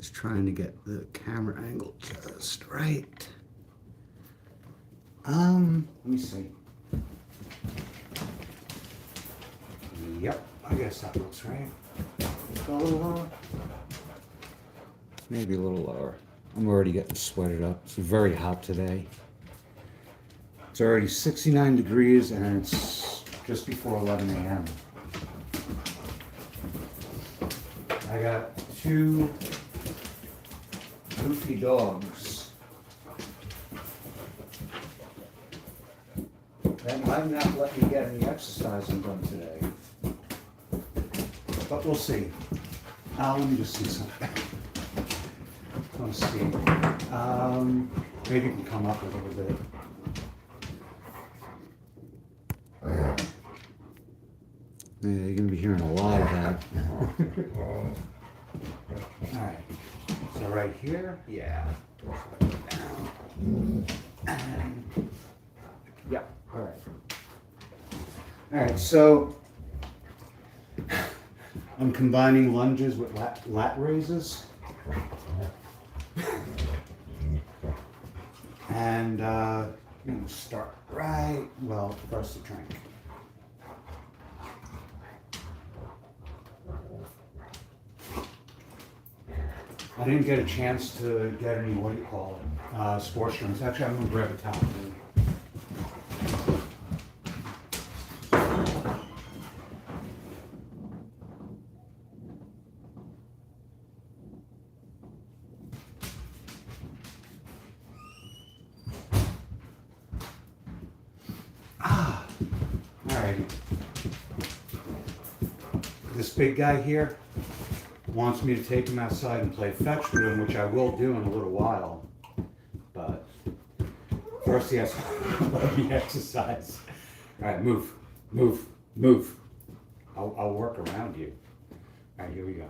Just trying to get the camera angle just right. Let me see. Yep, I guess that looks right. Go a little lower. Maybe a little lower. I'm already getting sweated up. It's very hot today. It's already 69 degrees and it's just before 11 a.m. I got two goofy dogs that might not let me get any exercising done today. But we'll see. Let me just see something. Let's see. Maybe you can come up a little bit. Yeah, you're going to be hearing a lot of that. All right. So right here, yeah. And, yeah, all right. All right, so I'm combining lunges with lat raises. And I'm going to start right, well, first the drink. I didn't get a chance to get any, what do you call it, sports drinks. Actually, I'm going to grab a towel. Alrighty. This big guy here wants me to take him outside and play fetch with him, which I will do in a little while. But first he has to let me exercise. Alright, move, move, move. I'll work around you. Alright, here we go.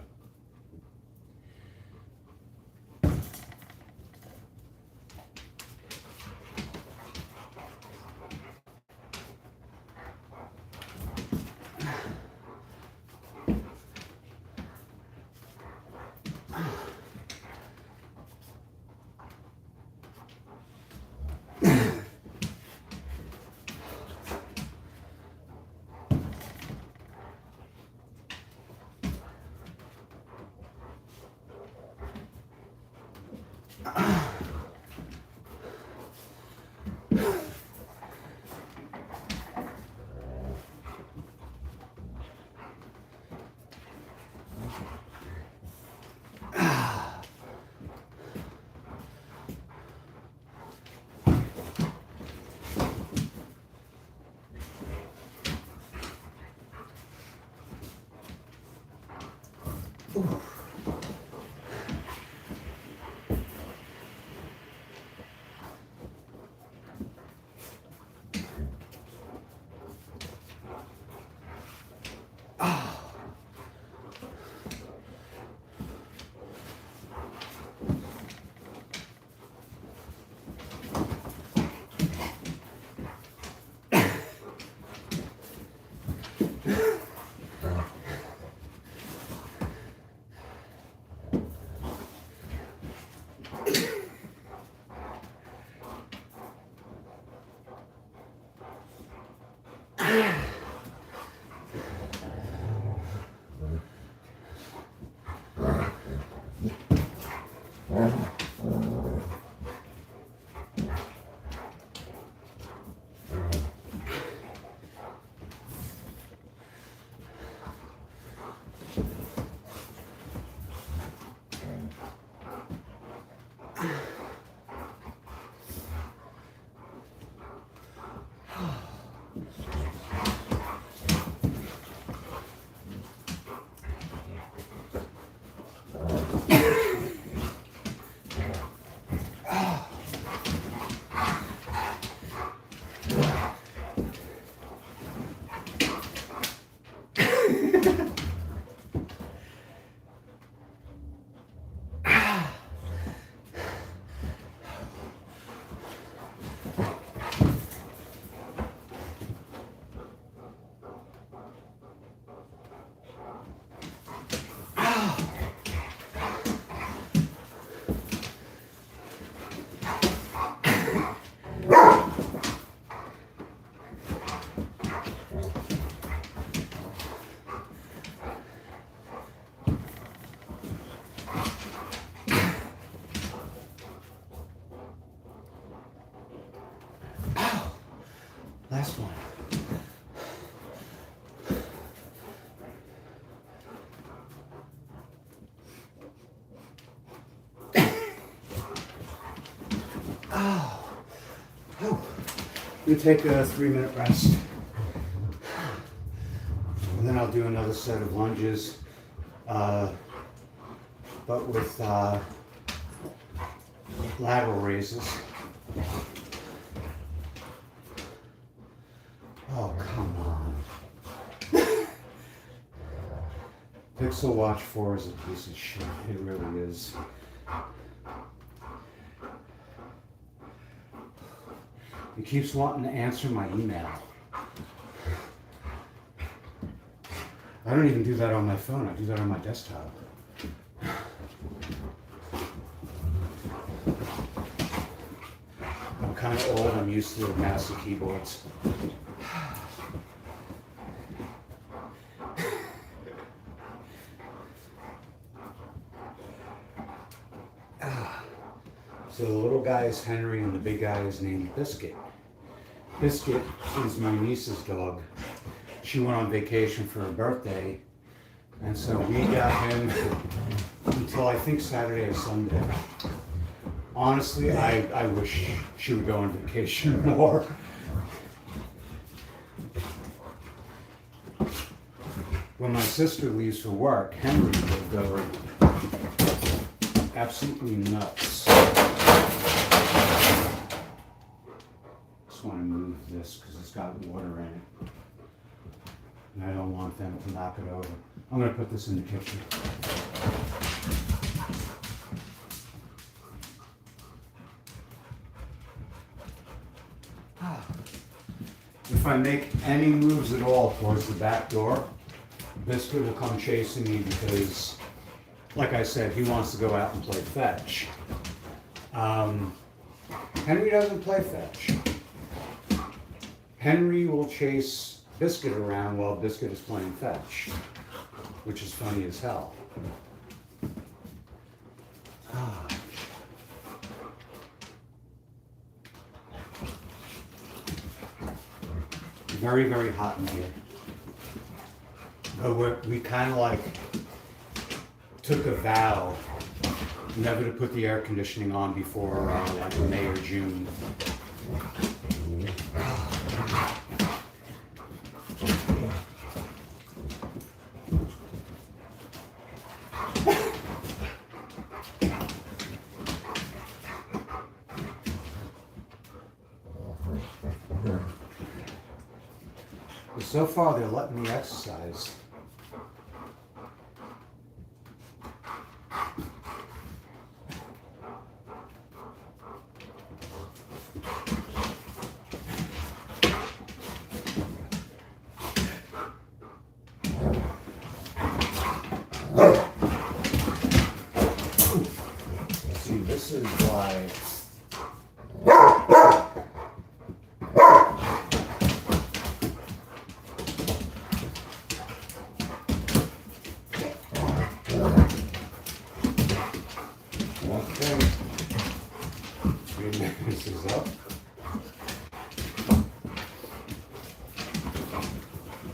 last one. Oh. We take a 3-minute rest. And then I'll do another set of lunges, but with lateral raises. Oh, come on. Pixel Watch 4 is a piece of shit. It really is. He keeps wanting to answer my email. I don't even do that on my phone. I do that on my desktop. I'm kind of old. I'm used to the massive keyboards. So the little guy is Henry and the big guy is named Biscuit. Biscuit is my niece's dog. She went on vacation for her birthday, and so we got him until I think Saturday or Sunday. Honestly, I wish she would go on vacation more. When my sister leaves for work, Henry will go absolutely nuts. Just want to move this because it's got water in it. And I don't want them to knock it over. I'm going to put this in the kitchen. If I make any moves at all towards the back door, Biscuit will come chasing me because, like I said, he wants to go out and play fetch. Henry doesn't play fetch. Henry will chase Biscuit around while Biscuit is playing fetch, which is funny as hell. Very, very hot in here. But we kind of like took a vow never to put the air conditioning on before like May or June. So far, they're letting me exercise. See, this is why. This is up.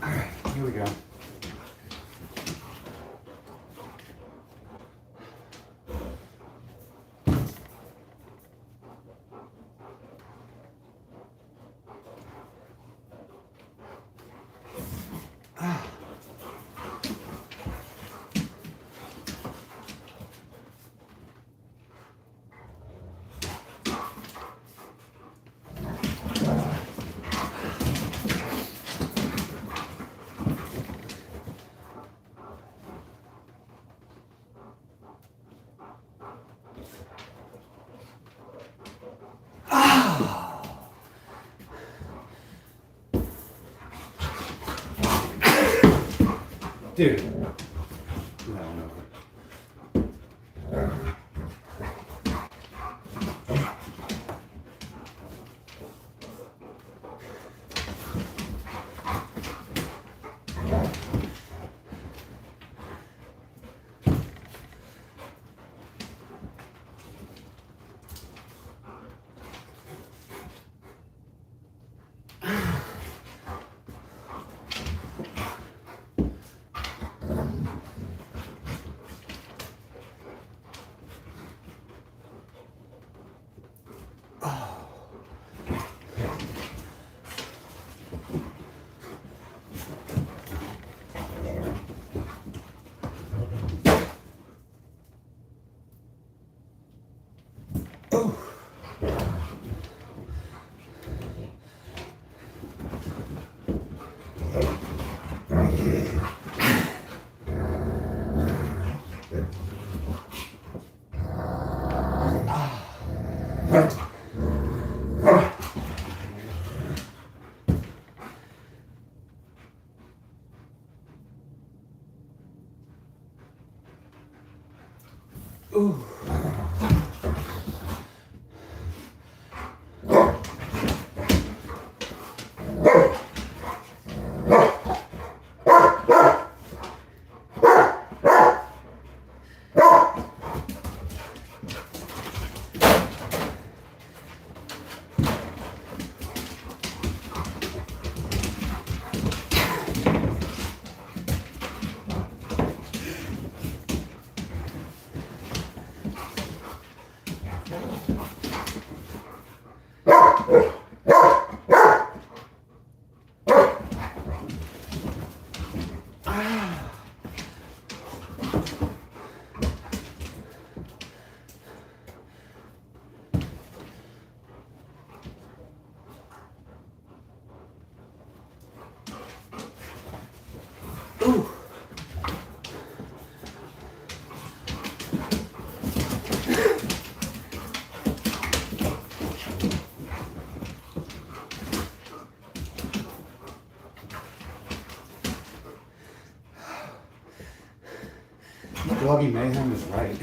All right, here we go. Dude. No. Oh. Ooh. Ooh. Doggie Mayhem is right.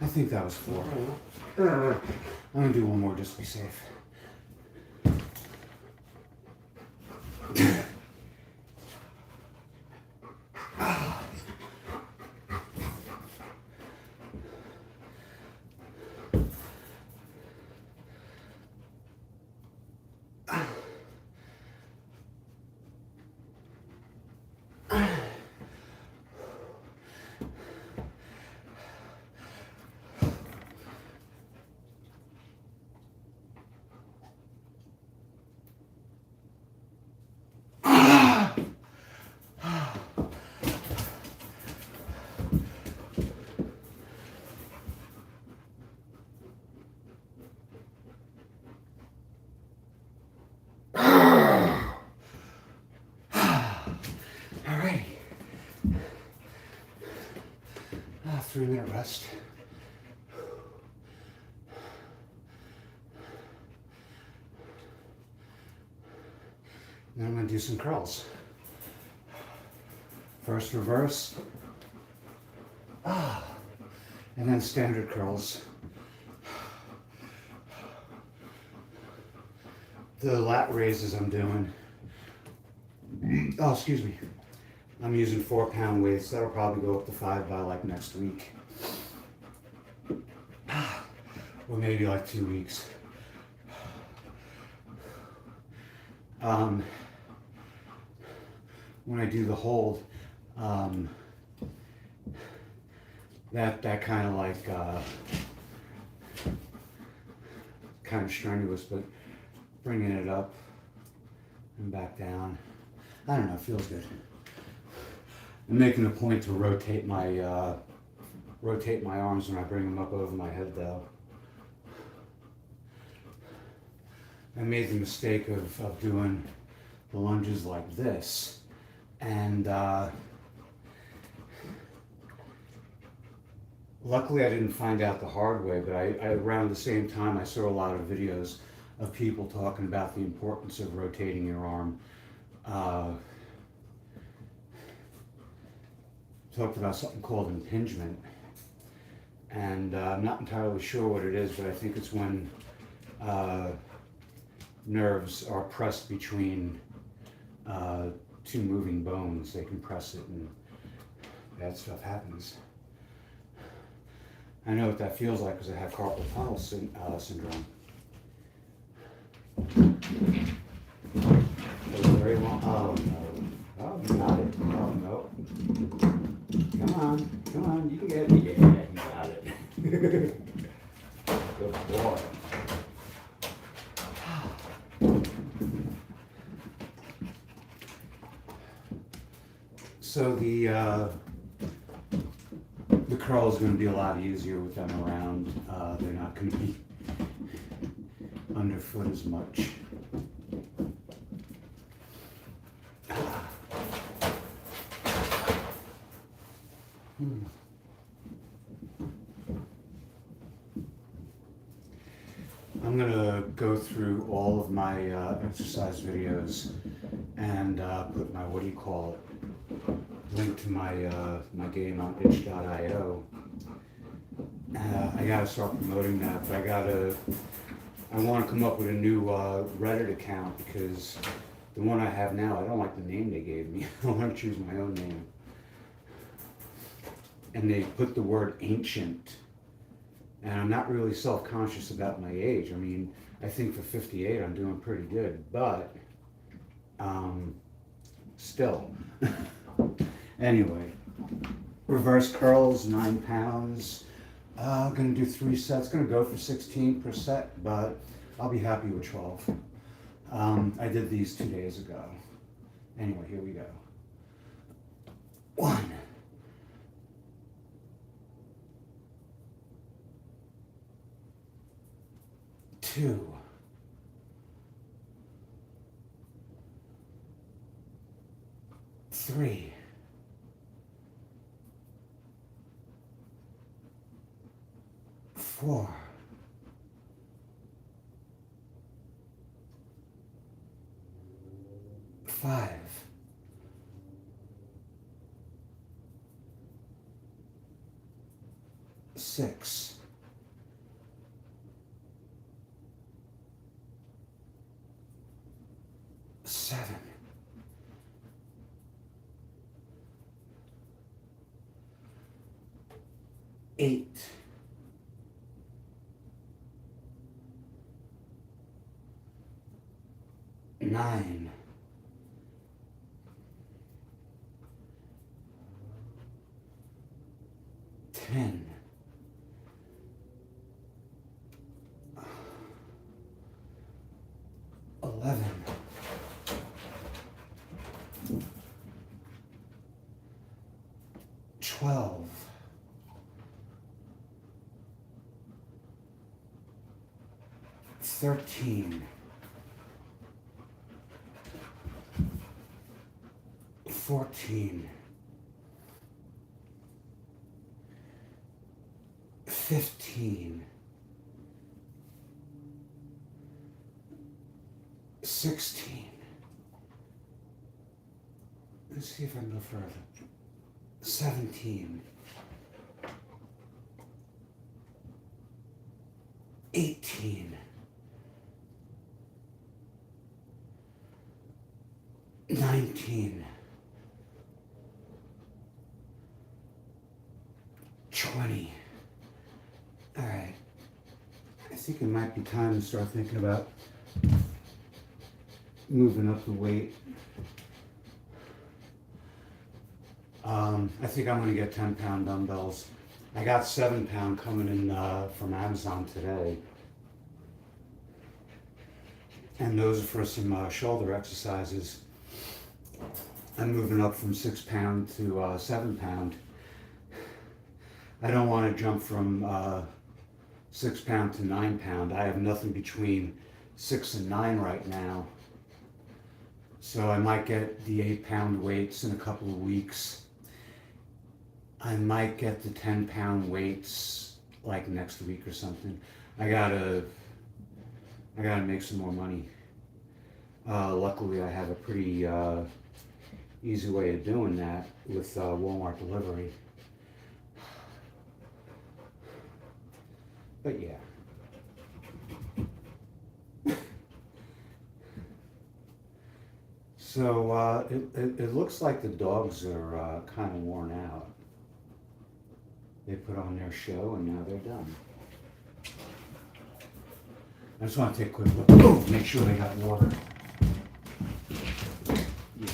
I think that was 4. I'm gonna do one more just to be safe. Alrighty. 3-minute rest. Then I'm going to do some curls. First reverse. And then standard curls. The lat raises I'm doing. Oh, excuse me. I'm using 4-pound weights. That'll probably go up to 5 by like next week. Or maybe like 2 weeks. When I do the hold, that kind of like kind of strenuous, but bringing it up and back down, I don't know, it feels good. I'm making a point to rotate my arms when I bring them up over my head though. I made the mistake of doing the lunges like this, and luckily I didn't find out the hard way, but I around the same time I saw a lot of videos of people talking about the importance of rotating your arm. Talked about something called impingement, and I'm not entirely sure what it is, but I think it's when nerves are pressed between 2 moving bones. They compress it and bad stuff happens. I know what that feels like because I have carpal tunnel syndrome. Very long. Oh no. Oh, you got it. Oh no. Come on, you can get it. Yeah, you got it. Good boy. So the curl is going to be a lot easier with them around. They're not going to be underfoot as much. I'm going to go through all of my exercise videos and put my, what do you call it, link to my my game on itch.io. I gotta start promoting that, but I want to come up with a new Reddit account because the one I have now, I don't like the name they gave me. I want to choose my own name. And they put the word ancient. And I'm not really self-conscious about my age. I mean, I think for 58 I'm doing pretty good, but still. Anyway, reverse curls, 9 pounds. Gonna do 3 sets. Gonna go for 16 per set, but I'll be happy with 12. I did these 2 days ago. Anyway, here we go. 1. 2. 3. 4. 5. 6. 7. 8. 9. 10. 11. 12. 13. 14. 15. 16. Let's see if I can go further. 17. 18. 19. 20. All right. I think it might be time to start thinking about moving up the weight. I think I'm going to get 10-pound dumbbells. I got 7-pound coming in from Amazon today. And those are for some shoulder exercises. I'm moving up from 6-pound to 7-pound. I don't want to jump from 6-pound to 9-pound. I have nothing between 6 and 9 right now. So I might get the 8-pound weights in a couple of weeks. I might get the 10-pound weights like next week or something. I gotta make some more money. Luckily I have a pretty easy way of doing that with Walmart delivery. But yeah. So it looks like the dogs are kind of worn out. They put on their show and now they're done. I just want to take a quick look. Oh, make sure they got water. Yeah.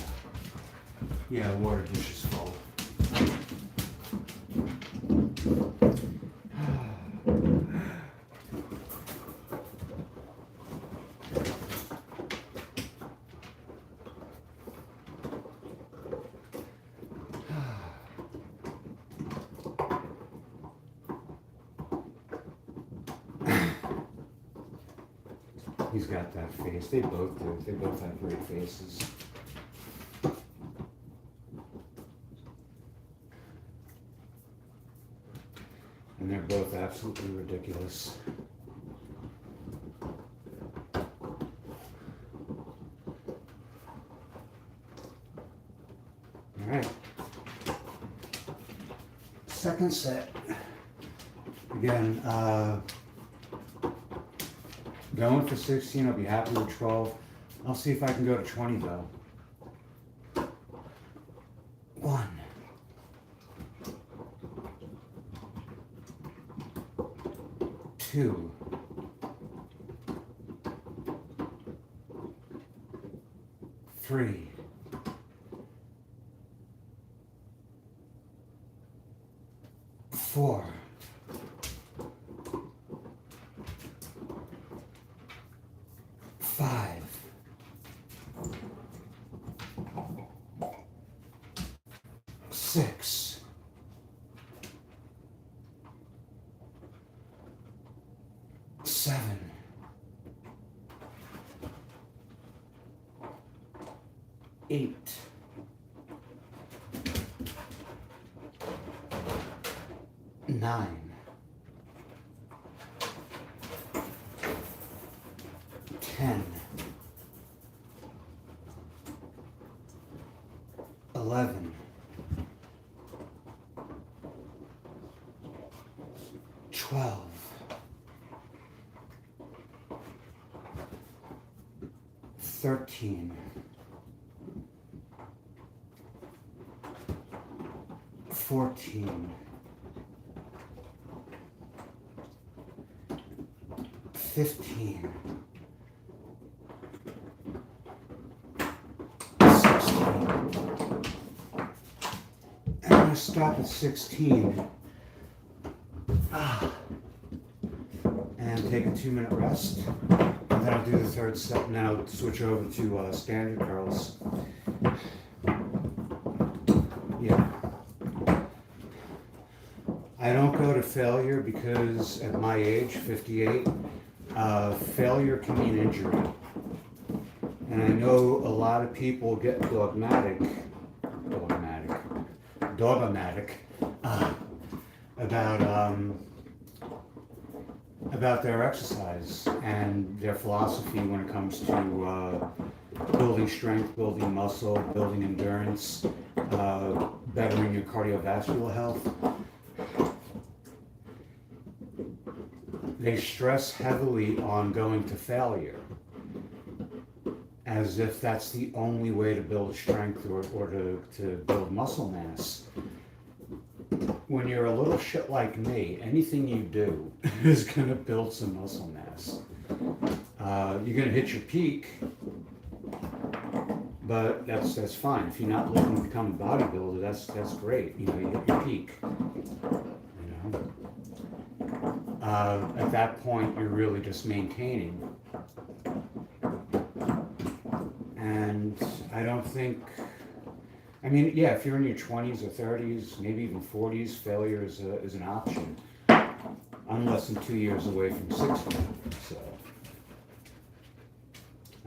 Yeah, water dish is full. He's got that face. They both do. They both have great faces. And they're both absolutely ridiculous. All right. Second set. Again, going for 16, I'll be happy with 12. I'll see if I can go to 20 though. 1. 2. 3. 4. 5. 6. 7. 8. 9. 10. 11. 12. 13. 14. 15. 16. And I'm going to stop at 16. And take a 2-minute rest. And then I'll do the third set, and then I'll switch over to standard curls. Yeah. I don't go to failure because at my age, 58, failure can mean injury. And I know a lot of people get dogmatic about their exercise and their philosophy when it comes to building strength, building muscle, building endurance, bettering your cardiovascular health. They stress heavily on going to failure, as if that's the only way to build strength or to build muscle mass. When you're a little shit like me, anything you do is going to build some muscle mass. You're going to hit your peak, but that's fine. If you're not looking to become a bodybuilder, that's great. You know, you hit your peak. You know, at that point, you're really just maintaining. And I don't think. I mean, yeah, if you're in your 20s or 30s, maybe even 40s, failure is an option. I'm less than 2 years away from 60, so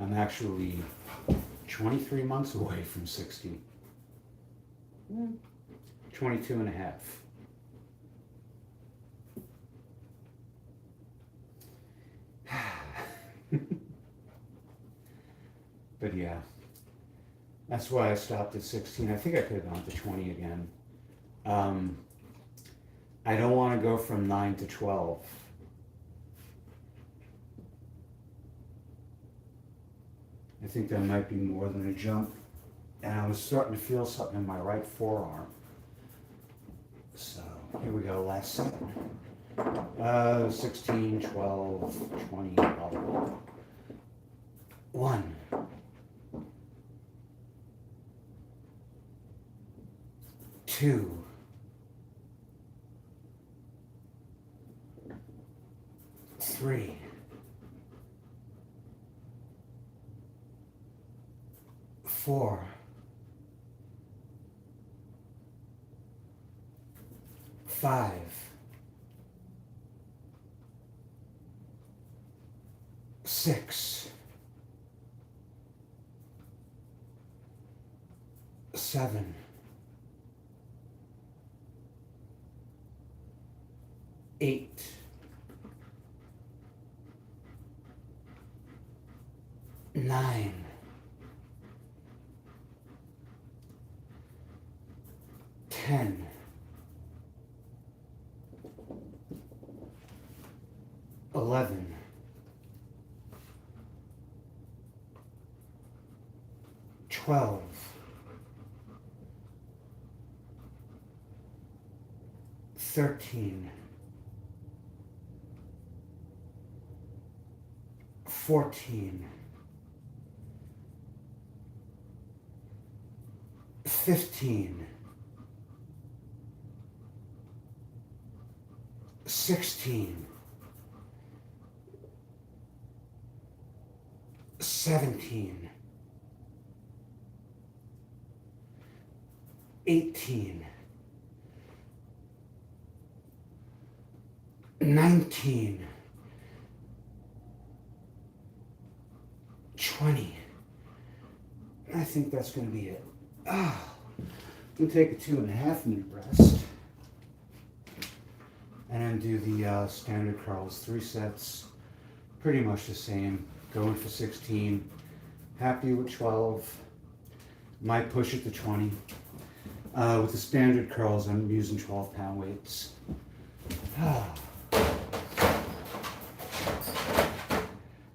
I'm actually 23 months away from 60. 22 and a half. But yeah. That's why I stopped at 16. I think I could have gone to 20 again. I don't want to go from 9 to 12. I think that might be more than a jump. And I was starting to feel something in my right forearm. So here we go, last set. 16, 12, 20, blah, blah, blah. 1, 2, 3, 4, 5, 6, 7, 8, 9, 10, 11, 12, 13, 14, 15, 16, 17, 18, 19, 20. I think that's going to be it. I'm going to take a 2.5-minute rest and then do the standard curls, 3 sets, pretty much the same, going for 16, happy with 12, might push it to 20. With the standard curls, I'm using 12-pound weights.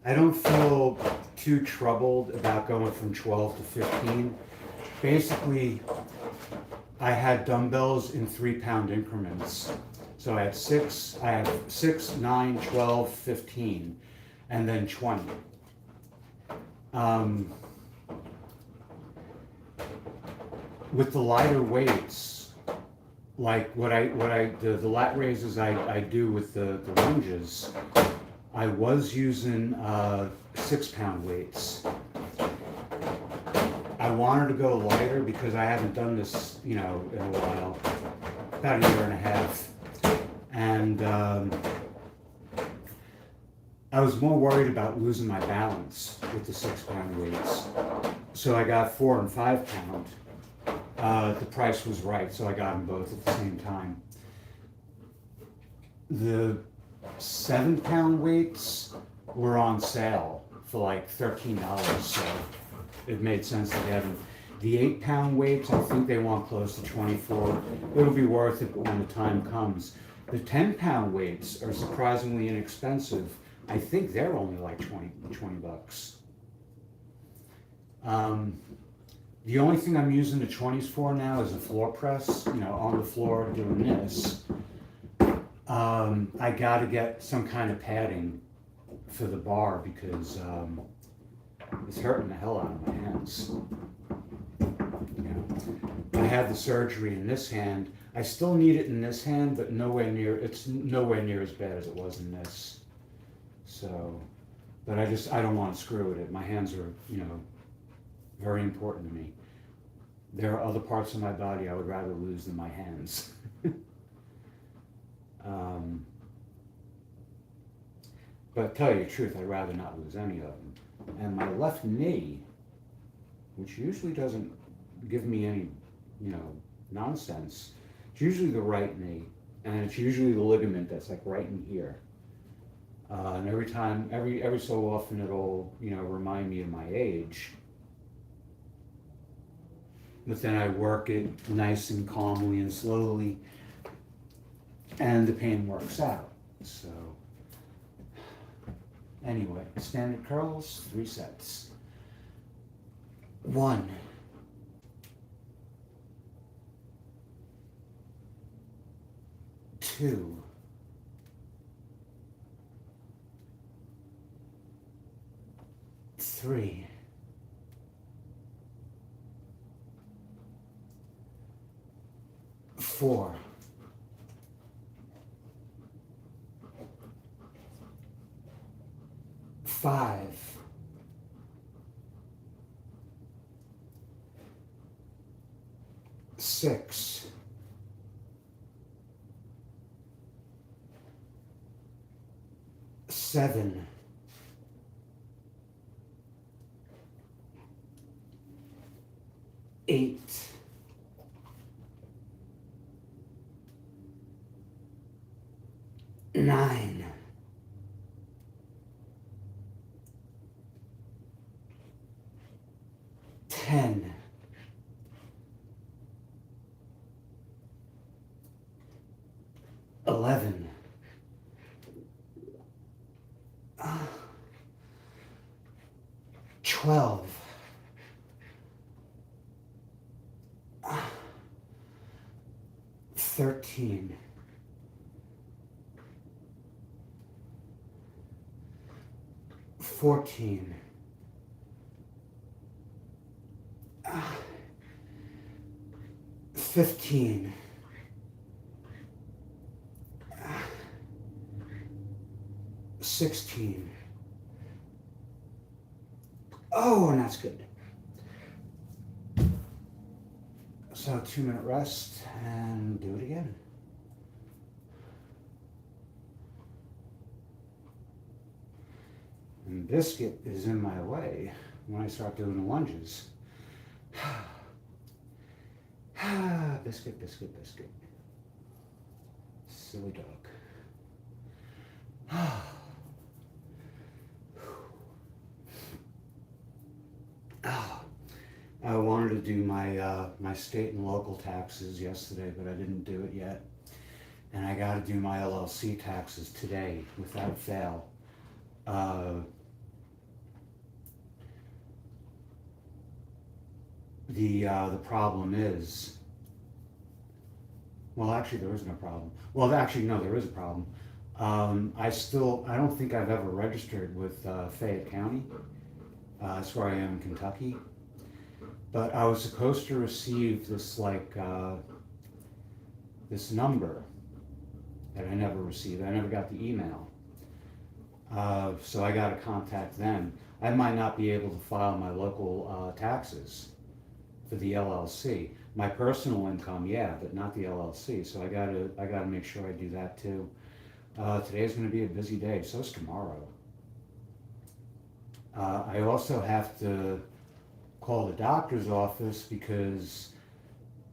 I don't feel too troubled about going from 12 to 15. Basically, I had dumbbells in 3-pound increments. So I had 6, 9, 12, 15, and then 20. With the lighter weights, like the lat raises I do with the lunges, I was using 6-pound weights. I wanted to go lighter because I haven't done this, in a while, about a year and a half. And I was more worried about losing my balance with the 6-pound weights. So I got 4 and 5 pound. The price was right, so I got them both at the same time. The 7-pound weights were on sale for like $13, so it made sense to get them. The 8-pound weights, I think they want close to 24. It'll be worth it when the time comes. The 10-pound weights are surprisingly inexpensive. I think they're only like 20 bucks. The only thing I'm using the 20s for now is a floor press, on the floor doing this. I got to get some kind of padding for the bar because it's hurting the hell out of my hands. I had the surgery in this hand. I still need it in this hand, but it's nowhere near as bad as it was in this. So, but I don't want to screw with it. My hands are, very important to me. There are other parts of my body I would rather lose than my hands. But tell you the truth, I'd rather not lose any of them. And my left knee, which usually doesn't give me any, nonsense, it's usually the right knee, and it's usually the ligament that's like right in here. And every so often it'll, remind me of my age. But then I work it nice and calmly and slowly, and the pain works out. So, anyway, standard curls, 3 sets. 1, 2, 3, 4, 5, 6, 7, 8, 9, 10, 11, 12, 13, 14, 15, 16. Oh, and that's good. So 2-minute rest and do it again. And biscuit is in my way when I start doing the lunges. Biscuit, biscuit, biscuit. Silly dog. I wanted to do my state and local taxes yesterday, but I didn't do it yet. And I got to do my LLC taxes today without fail. The problem is, well, actually there isn't a problem. Well, actually, no, there is a problem. I don't think I've ever registered with Fayette County. That's where I am in Kentucky. But I was supposed to receive this this number that I never received. I never got the email. So I got to contact them. I might not be able to file my local taxes for the LLC. My personal income, yeah, but not the LLC. So I gotta make sure I do that too. Today's going to be a busy day. So's tomorrow. I also have to call the doctor's office because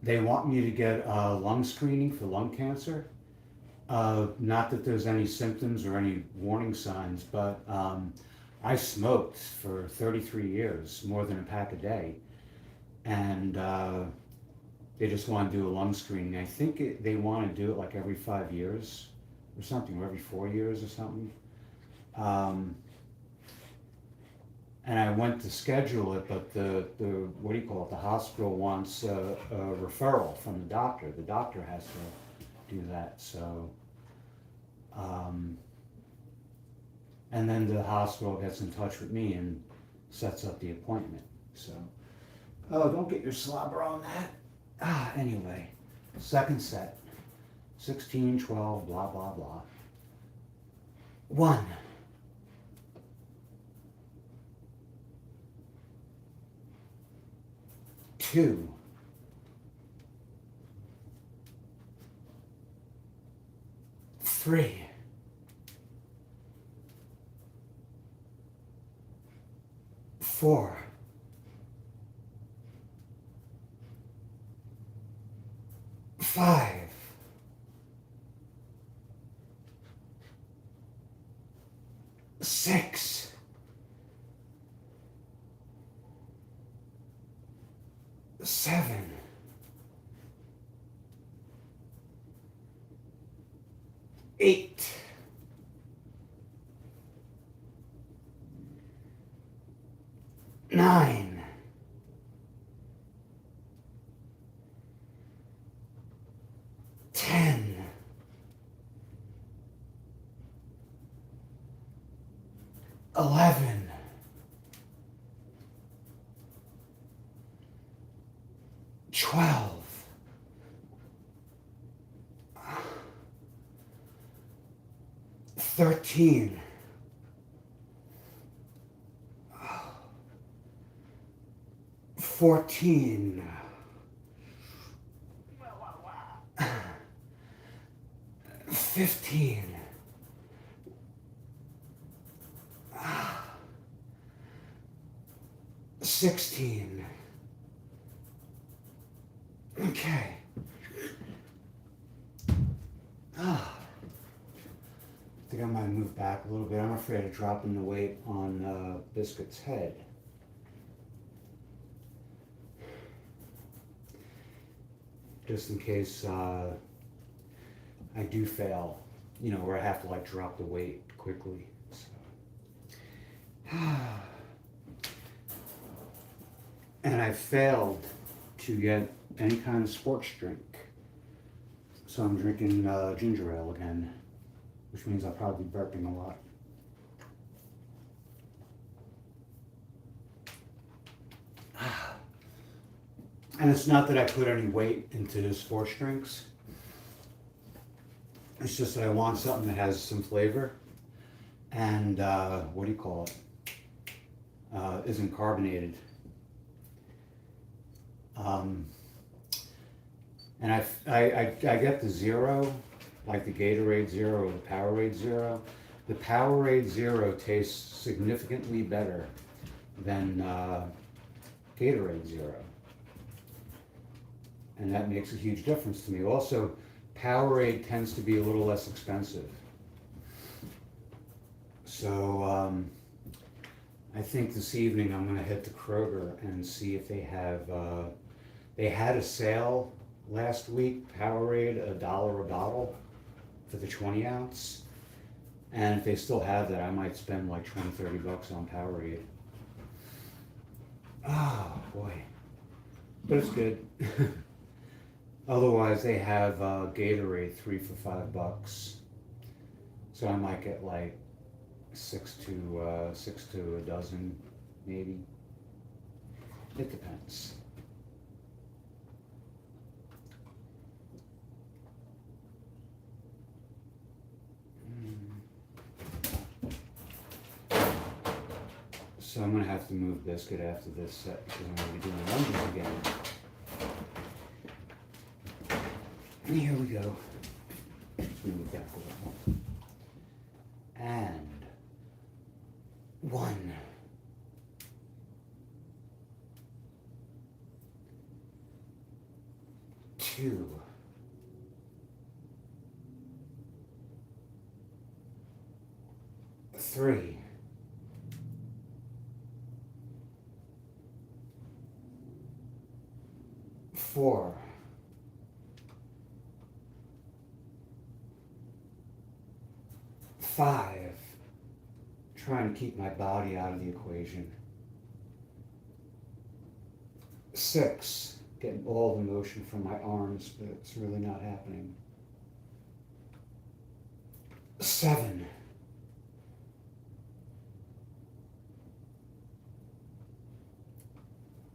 they want me to get a lung screening for lung cancer. Not that there's any symptoms or any warning signs, but I smoked for 33 years, more than a pack a day. And they just want to do a lung screening. I think they want to do it like every 5 years or something, or every 4 years or something. And I went to schedule it, but the what do you call it? The hospital wants a referral from the doctor. The doctor has to do that. So, and then the hospital gets in touch with me and sets up the appointment. So, oh, don't get your slobber on that. Anyway, second set, 16, 12, blah, blah, blah. 1. 2. 3. 4. 5. 6. 7. 8. 9. 10. 11. 12, 13, 14, 15, 16. Okay. I think I might move back a little bit. I'm afraid of dropping the weight on Biscuit's head. Just in case I do fail, you know, where I have to like drop the weight quickly. So. And I failed to get any kind of sports drink. So I'm drinking ginger ale again, which means I'll probably be burping a lot. And it's not that I put any weight into sports drinks. It's just that I want something that has some flavor and, what do you call it? Isn't carbonated. And I get the Zero, like the Gatorade Zero or the Powerade Zero. The Powerade Zero tastes significantly better than Gatorade Zero. And that makes a huge difference to me. Also, Powerade tends to be a little less expensive. So I think this evening I'm going to head to Kroger and see if they have, they had a sale last week, Powerade, $1 a bottle for the 20 ounce. And if they still have that, I might spend like $20-$30 on Powerade. Oh boy, but it's good. Otherwise, they have Gatorade 3 for $5. So I might get like six to a dozen, maybe. It depends. So I'm gonna have to move Biscuit after this set because I'm gonna be doing lunges again. And here we go. Move back a little. And 1. 2. 3. 4. 5. Trying to keep my body out of the equation. 6. Getting all the motion from my arms, but it's really not happening. 7.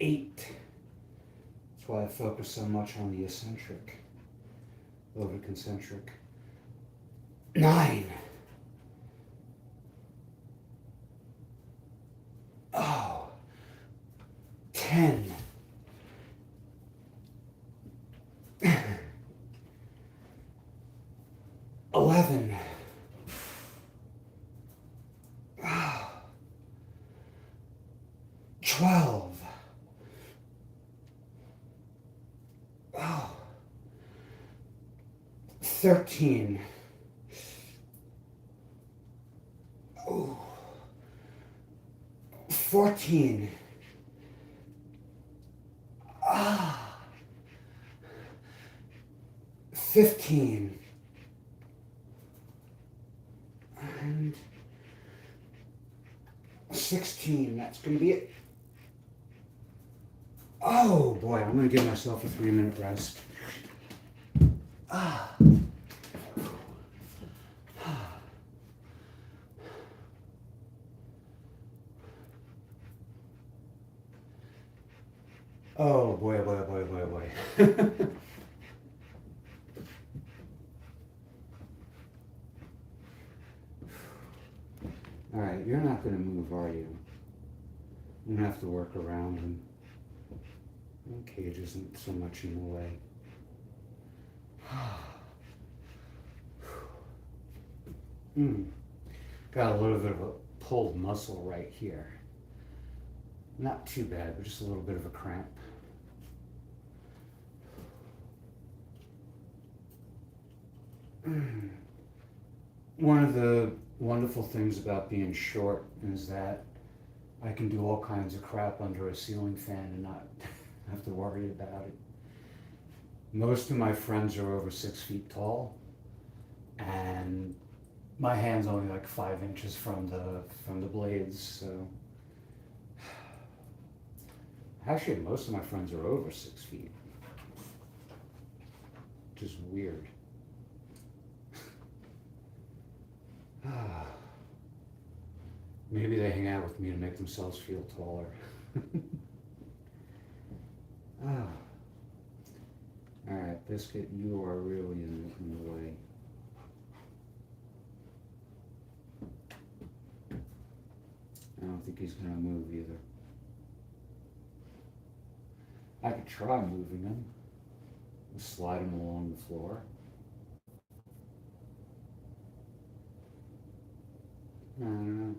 8. That's why I focus so much on the eccentric over concentric. 9. Oh, 10. 11. Oh, 12. Oh, 13. Oh, 14. 15. And 16. That's going to be it. Oh boy, I'm going to give myself a 3-minute rest. Oh boy, oh boy, oh boy, oh boy, oh boy. All right, you're not going to move, are you? I'm going to have to work around him. The cage isn't so much in the way. Got a little bit of a pulled muscle right here. Not too bad, but just a little bit of a cramp. One of the wonderful things about being short is that I can do all kinds of crap under a ceiling fan and not have to worry about it. Most of my friends are over 6 feet tall, and my hand's only like 5 inches from the blades, so actually most of my friends are over 6 feet, which is weird. Maybe they hang out with me to make themselves feel taller. All right, Biscuit, you are really in the way. I don't think he's gonna move either. I could try moving him. Slide him along the floor. I don't know.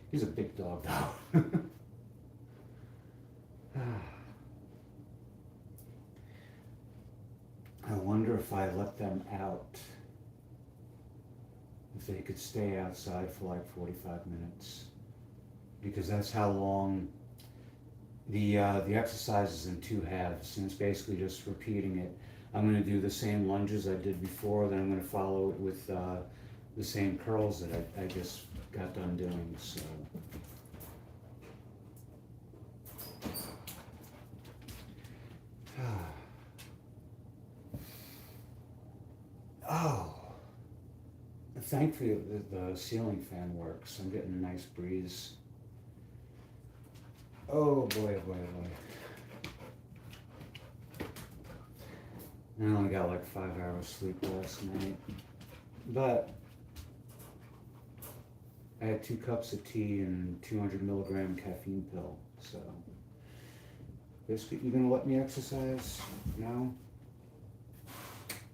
He's a big dog though. I wonder if I let them out, if they could stay outside for like 45 minutes, because that's how long the exercise is in 2 halves, and it's basically just repeating it. I'm going to do the same lunges I did before, then I'm going to follow it with the same curls that I just got done doing. So. Oh, thankfully the ceiling fan works. I'm getting a nice breeze. Oh boy, oh boy, oh boy. I only got like 5 hours sleep last night, but I had 2 cups of tea and 200 milligram caffeine pill. So, Biscuit, you gonna let me exercise? No?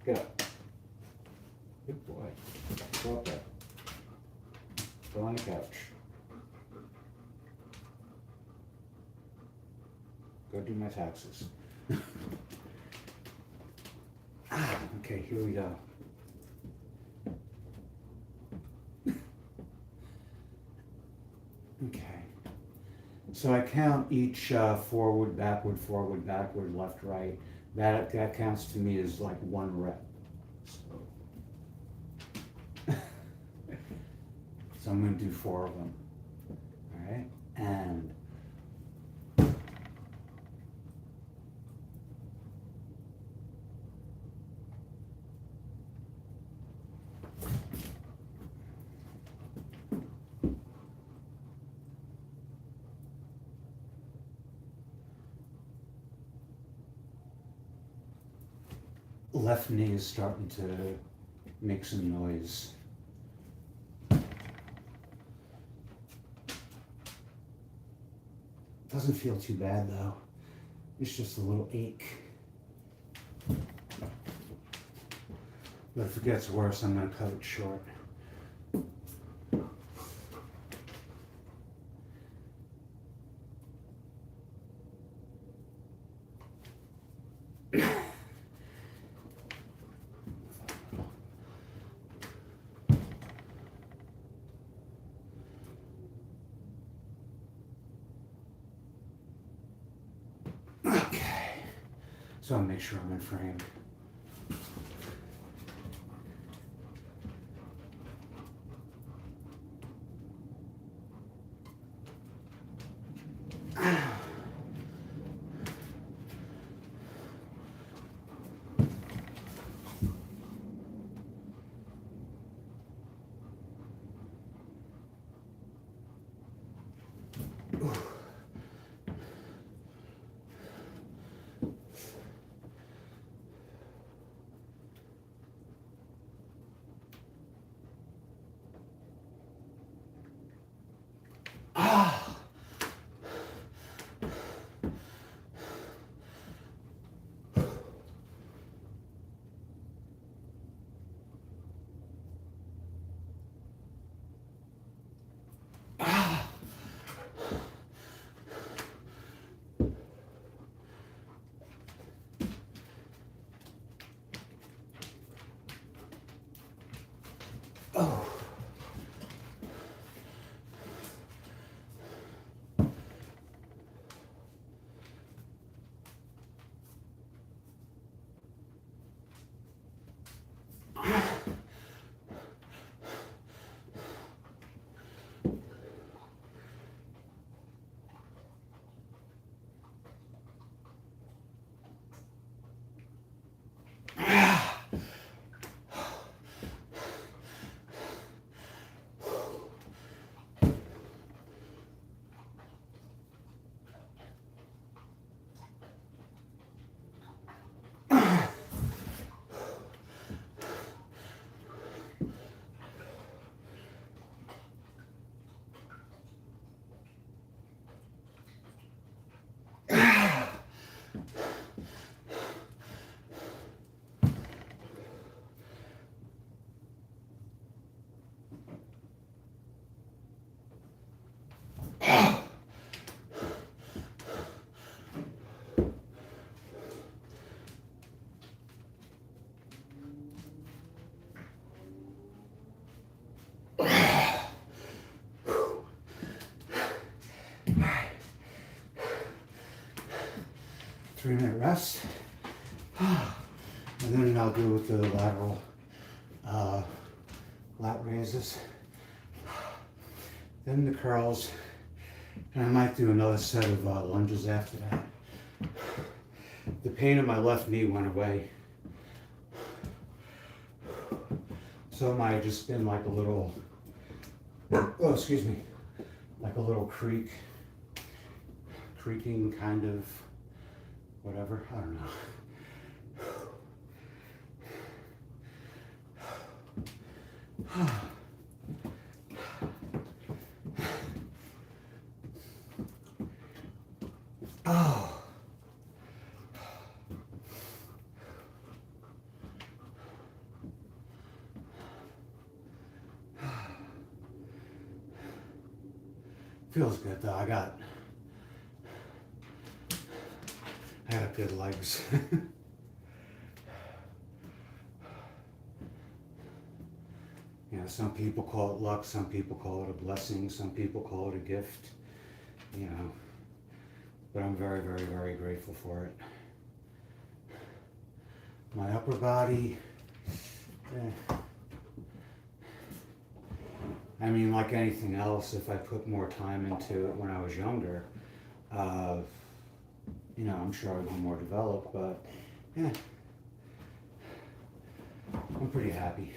Get up. Good boy. Go up there. Go on the couch. Go do my taxes. Okay, here we go. Okay. So I count each forward, backward, left, right. That counts to me as like 1 rep. So I'm going to do 4 of them. All right, and left knee is starting to make some noise. Doesn't feel too bad though. It's just a little ache. But if it gets worse, I'm gonna cut it short. So I'll make sure I'm in frame. 3-minute rest. And then I'll do with the lateral lat raises. Then the curls. And I might do another set of lunges after that. The pain in my left knee went away. So it might have just been like a little, oh, excuse me, like a little creaking kind of, whatever, I don't know. Oh. Feels good though. I got good legs. You know, some people call it luck, some people call it a blessing, some people call it a gift, you know, but I'm very, very, very grateful for it. My upper body, I mean, like anything else, if I put more time into it when I was younger, you know, I'm sure I would be more developed, but yeah, I'm pretty happy.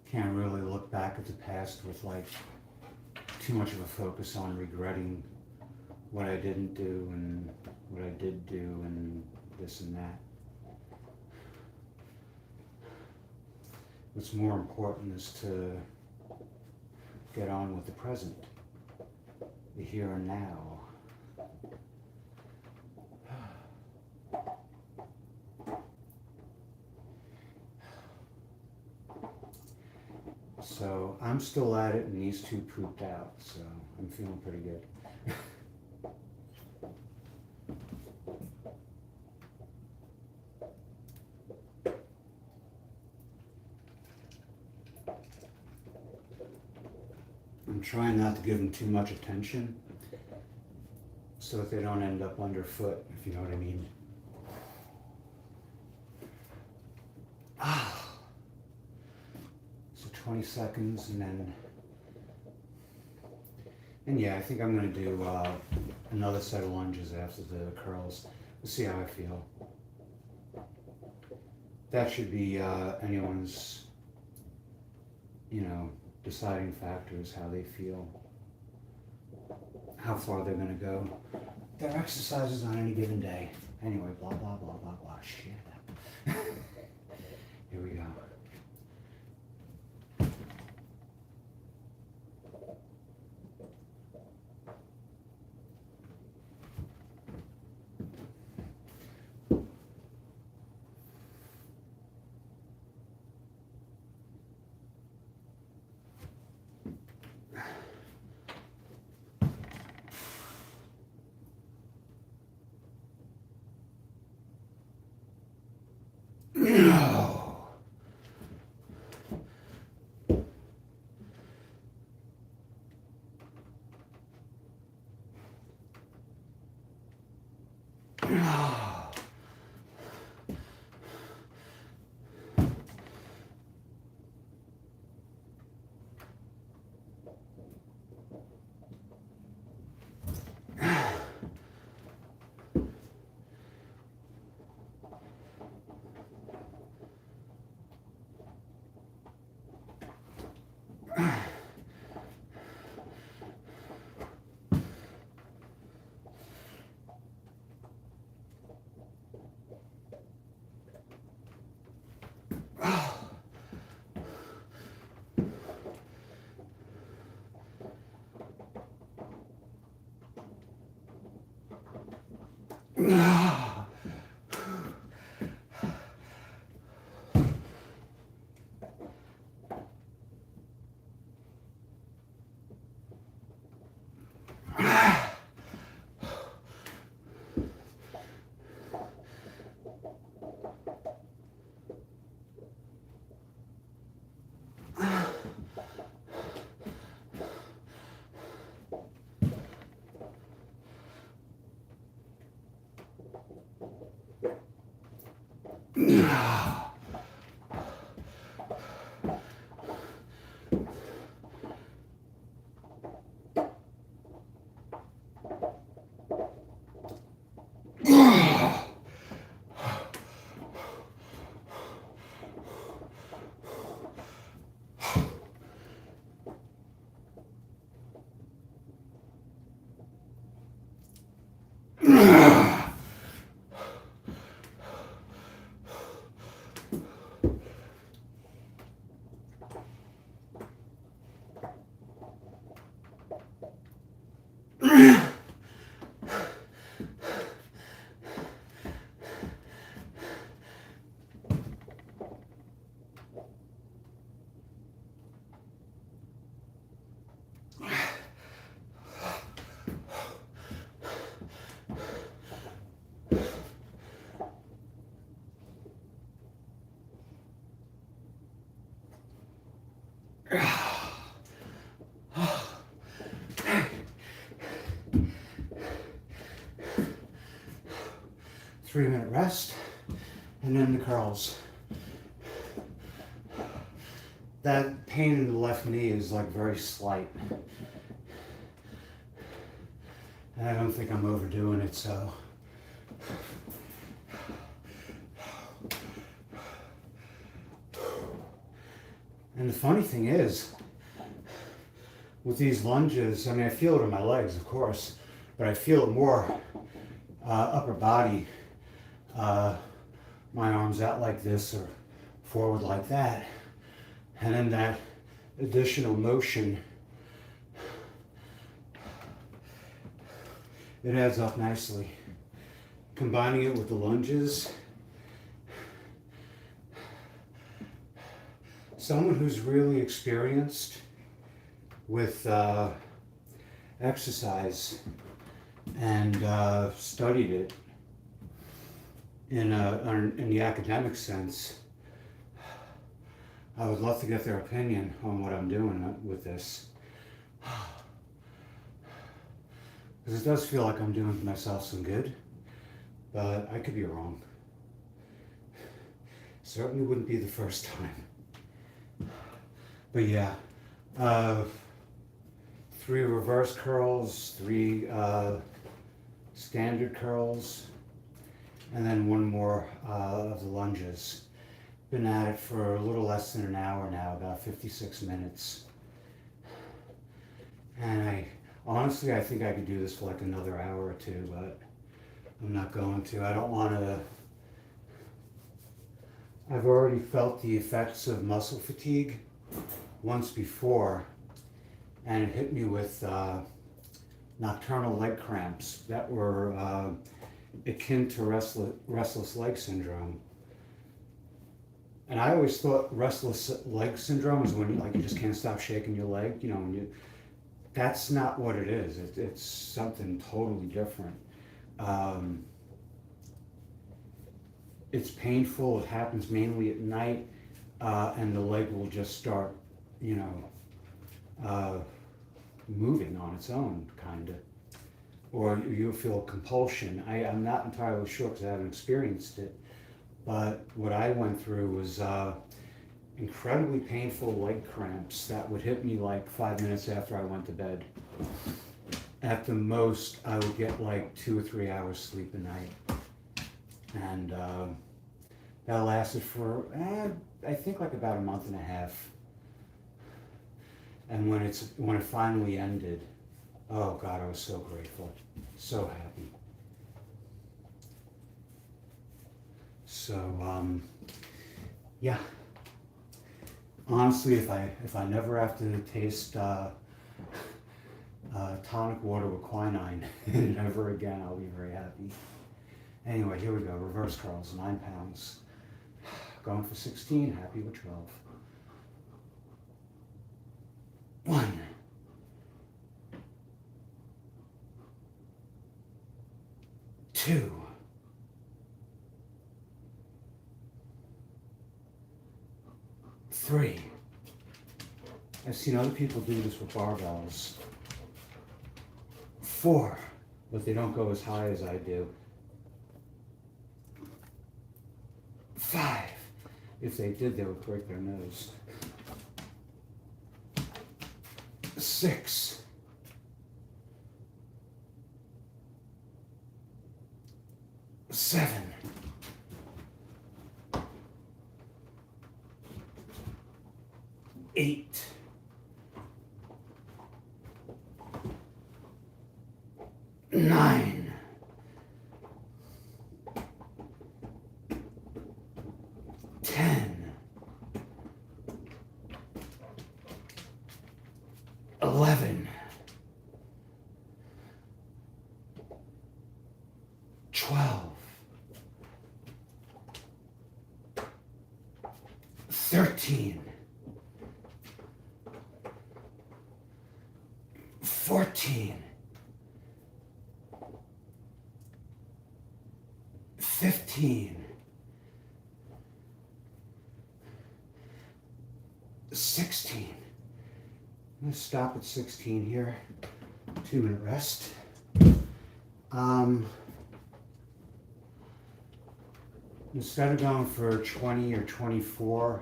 Can't really look back at the past with like too much of a focus on regretting what I didn't do and what I did do and this and that. What's more important is to get on with the present, the here and now. So I'm still at it and these two pooped out, so I'm feeling pretty good. I'm trying not to give them too much attention so that they don't end up underfoot, if you know what I mean. So 20 seconds and yeah, I think I'm going to do another set of lunges after the curls. We'll see how I feel. That should be anyone's, you know, deciding factor is how they feel, how far they're going to go. Their exercises on any given day. Anyway, blah, blah, blah, blah, blah. Shit. Here we go. Three-minute rest, and then the curls. That pain in the left knee is like very slight. And I don't think I'm overdoing it, so. And the funny thing is, with these lunges, I mean, I feel it in my legs, of course, but I feel it more upper body. My arms out like this or forward like that. And then that additional motion, it adds up nicely. Combining it with the lunges, someone who's really experienced with exercise and studied it in the academic sense, I would love to get their opinion on what I'm doing with this. Because it does feel like I'm doing myself some good, but I could be wrong. Certainly wouldn't be the first time. But yeah, 3 reverse curls, 3 standard curls, and then 1 more of the lunges. Been at it for a little less than an hour now, about 56 minutes. And honestly, I think I could do this for like another hour or 2, but I'm not going to. I don't want to. I've already felt the effects of muscle fatigue once before, and it hit me with nocturnal leg cramps that were akin to restless leg syndrome. And I always thought restless leg syndrome is when you just can't stop shaking your leg. That's not what it is. It's something totally different. It's painful. It happens mainly at night, and the leg will just start, moving on its own, kind of. Or you'll feel compulsion. I'm not entirely sure because I haven't experienced it. But what I went through was incredibly painful leg cramps that would hit me like 5 minutes after I went to bed. At the most, I would get like 2 or 3 hours sleep a night. And that lasted for, I think like about a month and a half. And when it finally ended, oh God, I was so grateful, so happy. So, yeah. Honestly, if I never have to taste tonic water with quinine ever again, I'll be very happy. Anyway, here we go. Reverse curls, 9 pounds. Going for 16, happy with 12. 1. 2. 3. I've seen other people do this with barbells. 4, but they don't go as high as I do. 5. If they did, they would break their nose. 6, 7, 8, 9, 10, 11, 12, 13, 14, 15, 16. I'm gonna stop at 16 here. 2-minute rest. Instead of going for 20 or 24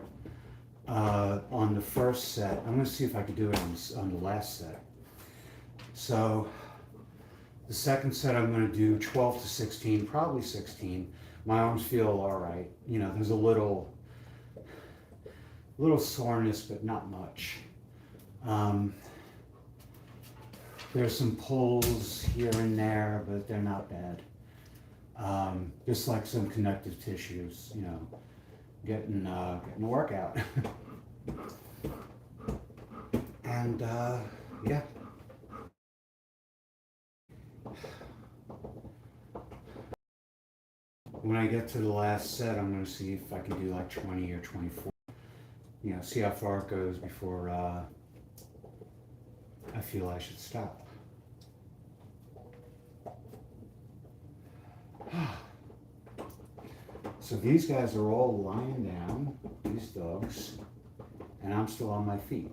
on the first set, I'm gonna see if I could do it on the last set. So the second set I'm gonna do 12 to 16, probably 16. My arms feel all right. You know, there's a little soreness, but not much. There's some pulls here and there, but they're not bad. Just like some connective tissues, you know, getting a workout. And yeah. When I get to the last set, I'm going to see if I can do like 20 or 24. You know, see how far it goes before I feel I should stop. So these guys are all lying down, these dogs, and I'm still on my feet.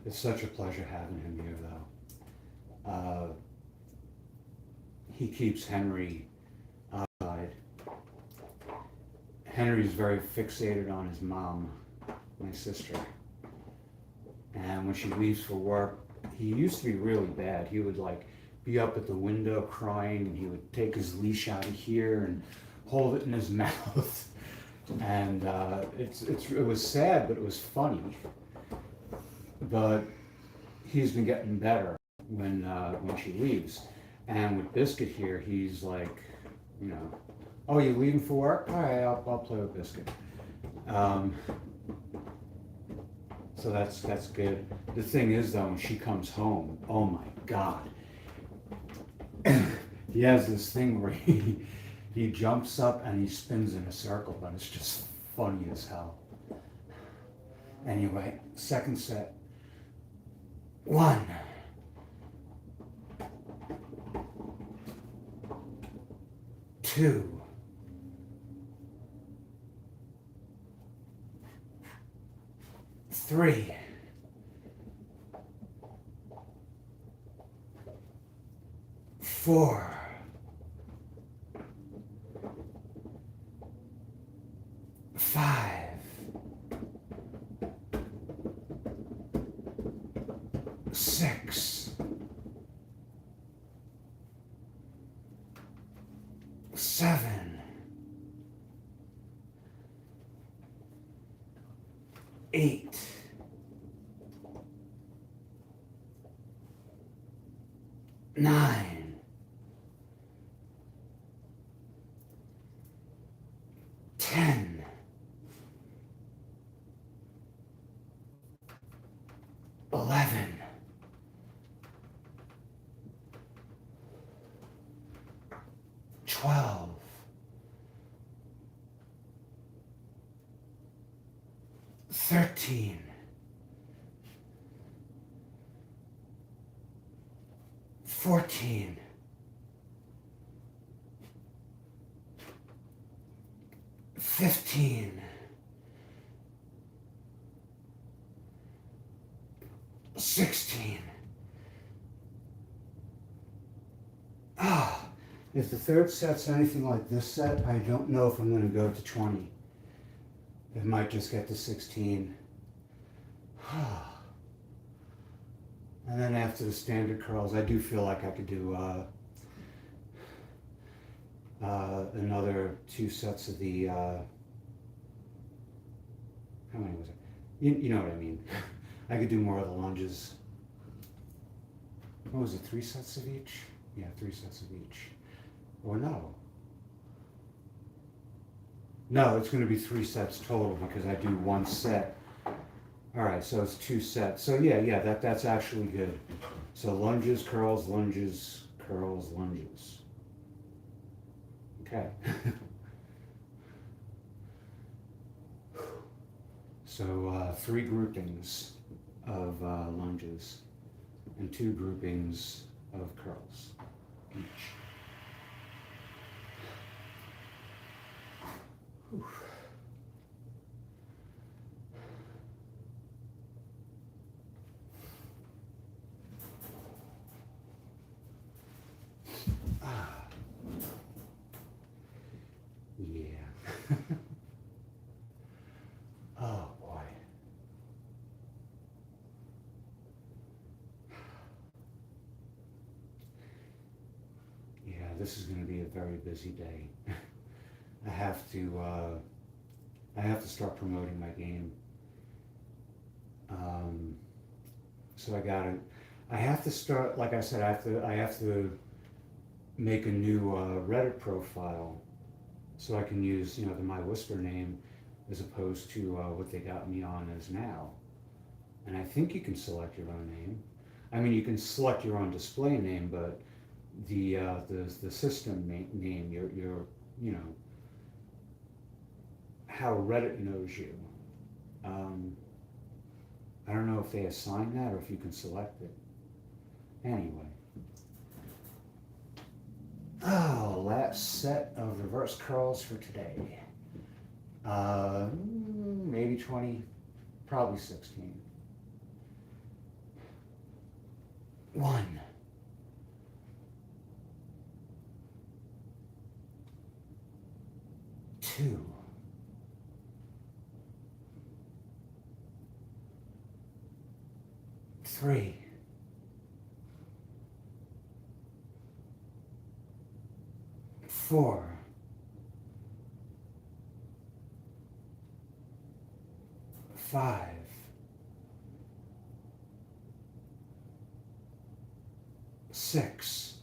It's such a pleasure having him here, though. He keeps Henry outside. Henry's very fixated on his mom, my sister. And when she leaves for work, he used to be really bad. He would like be up at the window crying, and he would take his leash out of here and hold it in his mouth. And it was sad, but it was funny. But he's been getting better when she leaves. And with Biscuit here, he's like, you know, oh, you leaving for work? All right, I'll play with Biscuit. So that's good. The thing is, though, when she comes home, oh my God, he has this thing where he jumps up and he spins in a circle, but it's just funny as hell. Anyway, second set. 1, 2, 3, 4, 5, 6, 7, 8, 9, 10, 11, 12, 13, 14, 15, 16, If the third set's anything like this set, I don't know if I'm going to go to 20. It might just get to 16. And then after the standard curls, I do feel like I could do another 2 sets of the, how many was it? You know what I mean. I could do more of the lunges. What was it, 3 sets of each? Yeah, 3 sets of each. Or no. No, it's going to be 3 sets total because I do 1 set. All right, so it's 2 sets. So yeah, that's actually good. So lunges, curls, lunges, curls, lunges. Okay. So 3 groupings of lunges and 2 groupings of curls each. Whew. Yeah. Oh boy. Yeah, this is going to be a very busy day. I have to start promoting my game. So I have to start, like I said, I have to make a new Reddit profile so I can use, my Whisper name as opposed to what they got me on as now. And I think you can select your own name. I mean, you can select your own display name, but the system name, your how Reddit knows you. I don't know if they assign that or if you can select it. Anyway. Oh, last set of reverse curls for today. Maybe 20, probably 16. 1. 2. 3. 4. 5. 6.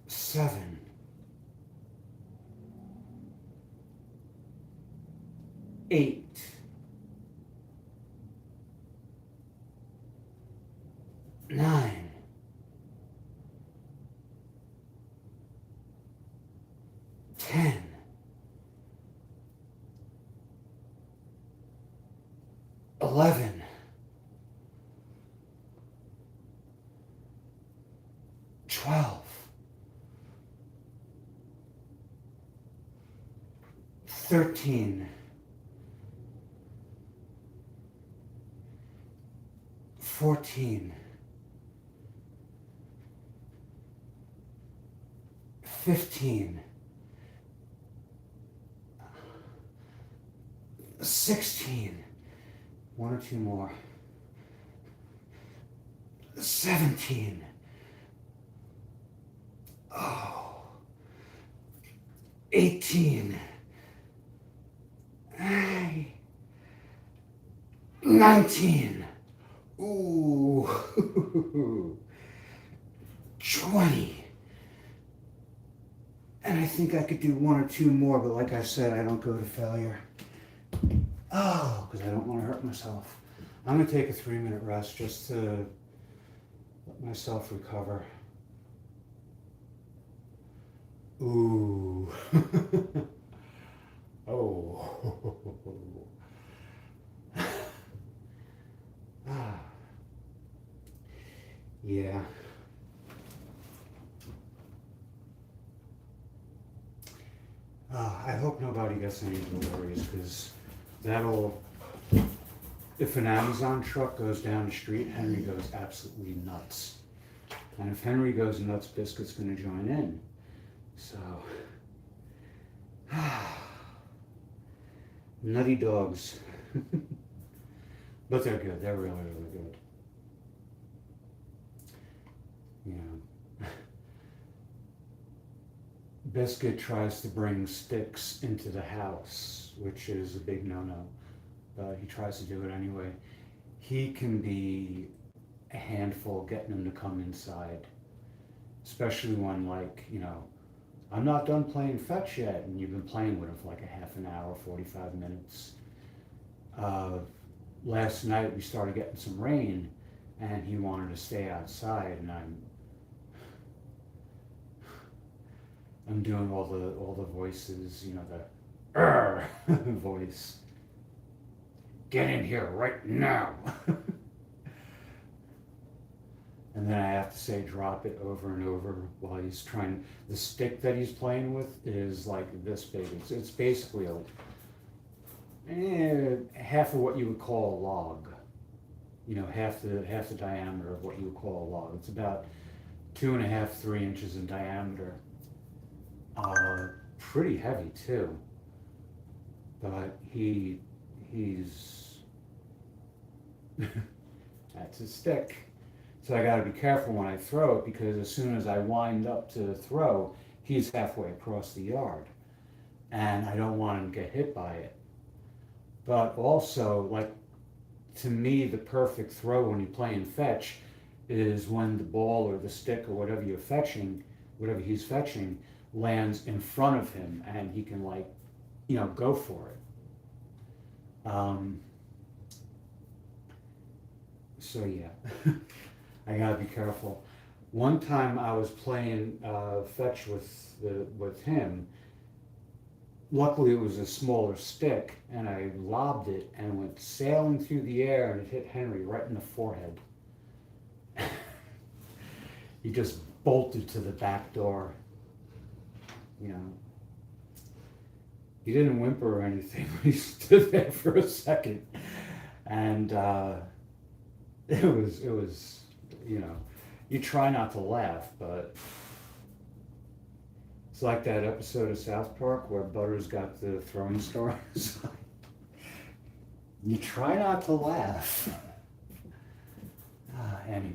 7. 8. 9. 10. 11. 12. 13. 14. 15. 16. 1 or 2 more. 17. Oh. 18. 19. Ooh. 20. And I think I could do 1 or 2 more, but like I said, I don't go to failure. Oh, because I don't want to hurt myself. I'm going to take a 3-minute rest just to let myself recover. Ooh. Oh. Yeah. I hope nobody gets any deliveries because that'll If an Amazon truck goes down the street, Henry goes absolutely nuts. And if Henry goes nuts, Biscuit's gonna join in. So, nutty dogs. But they're good, they're really, really good. You know, Biscuit tries to bring sticks into the house, which is a big no-no, but he tries to do it anyway. He can be a handful getting him to come inside, especially when, like, you know, I'm not done playing fetch yet, and you've been playing with him for like a half an hour, 45 minutes. Last night we started getting some rain, and he wanted to stay outside, and I'm doing all the voices, you know, the voice. Get in here right now. And then I have to say drop it over and over while he's trying. The stick that he's playing with is like this big. It's basically half of what you would call a log. You know, half the diameter of what you would call a log. It's about 2.5, 3 inches in diameter. Pretty heavy too. But he's that's his stick. So I gotta be careful when I throw it, because as soon as I wind up to throw, he's halfway across the yard. And I don't want him to get hit by it. But also, like, to me, the perfect throw when you're playing fetch is when the ball or the stick or whatever you're fetching, whatever he's fetching, lands in front of him and he can, like, you know, go for it. So yeah, I gotta be careful. One time I was playing fetch with him. Luckily it was a smaller stick, and I lobbed it and went sailing through the air, and it hit Henry right in the forehead. He just bolted to the back door. You know, he didn't whimper or anything, but he stood there for a second, and it was, you know, you try not to laugh, but it's like that episode of South Park where Butters got the throwing star. You try not to laugh. Anyway.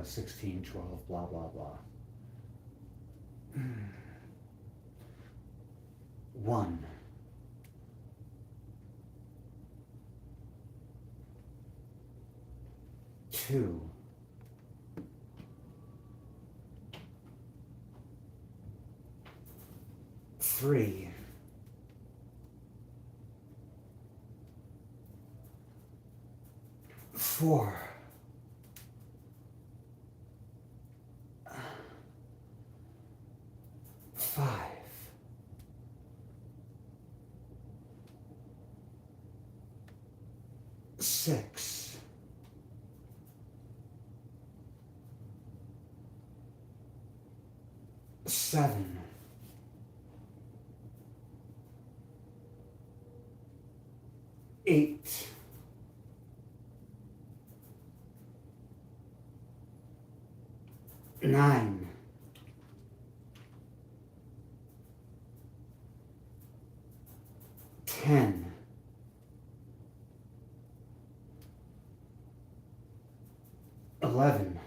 16, 12, blah, blah, blah. 1. 2. 3. 4. 5. 6. 7. 8. 9. 10. 11.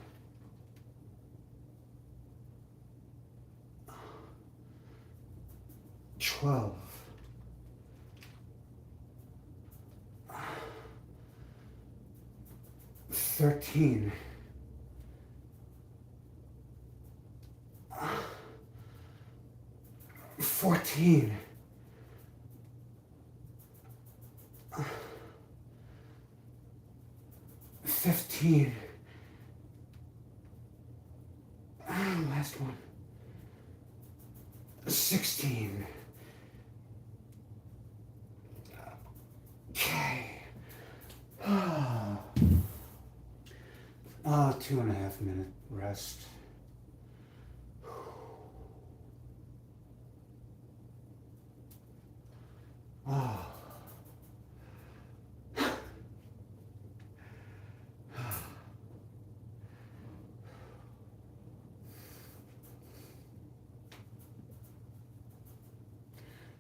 12. 13. 14. 15. Last one. 16. Okay. 2.5 minute rest.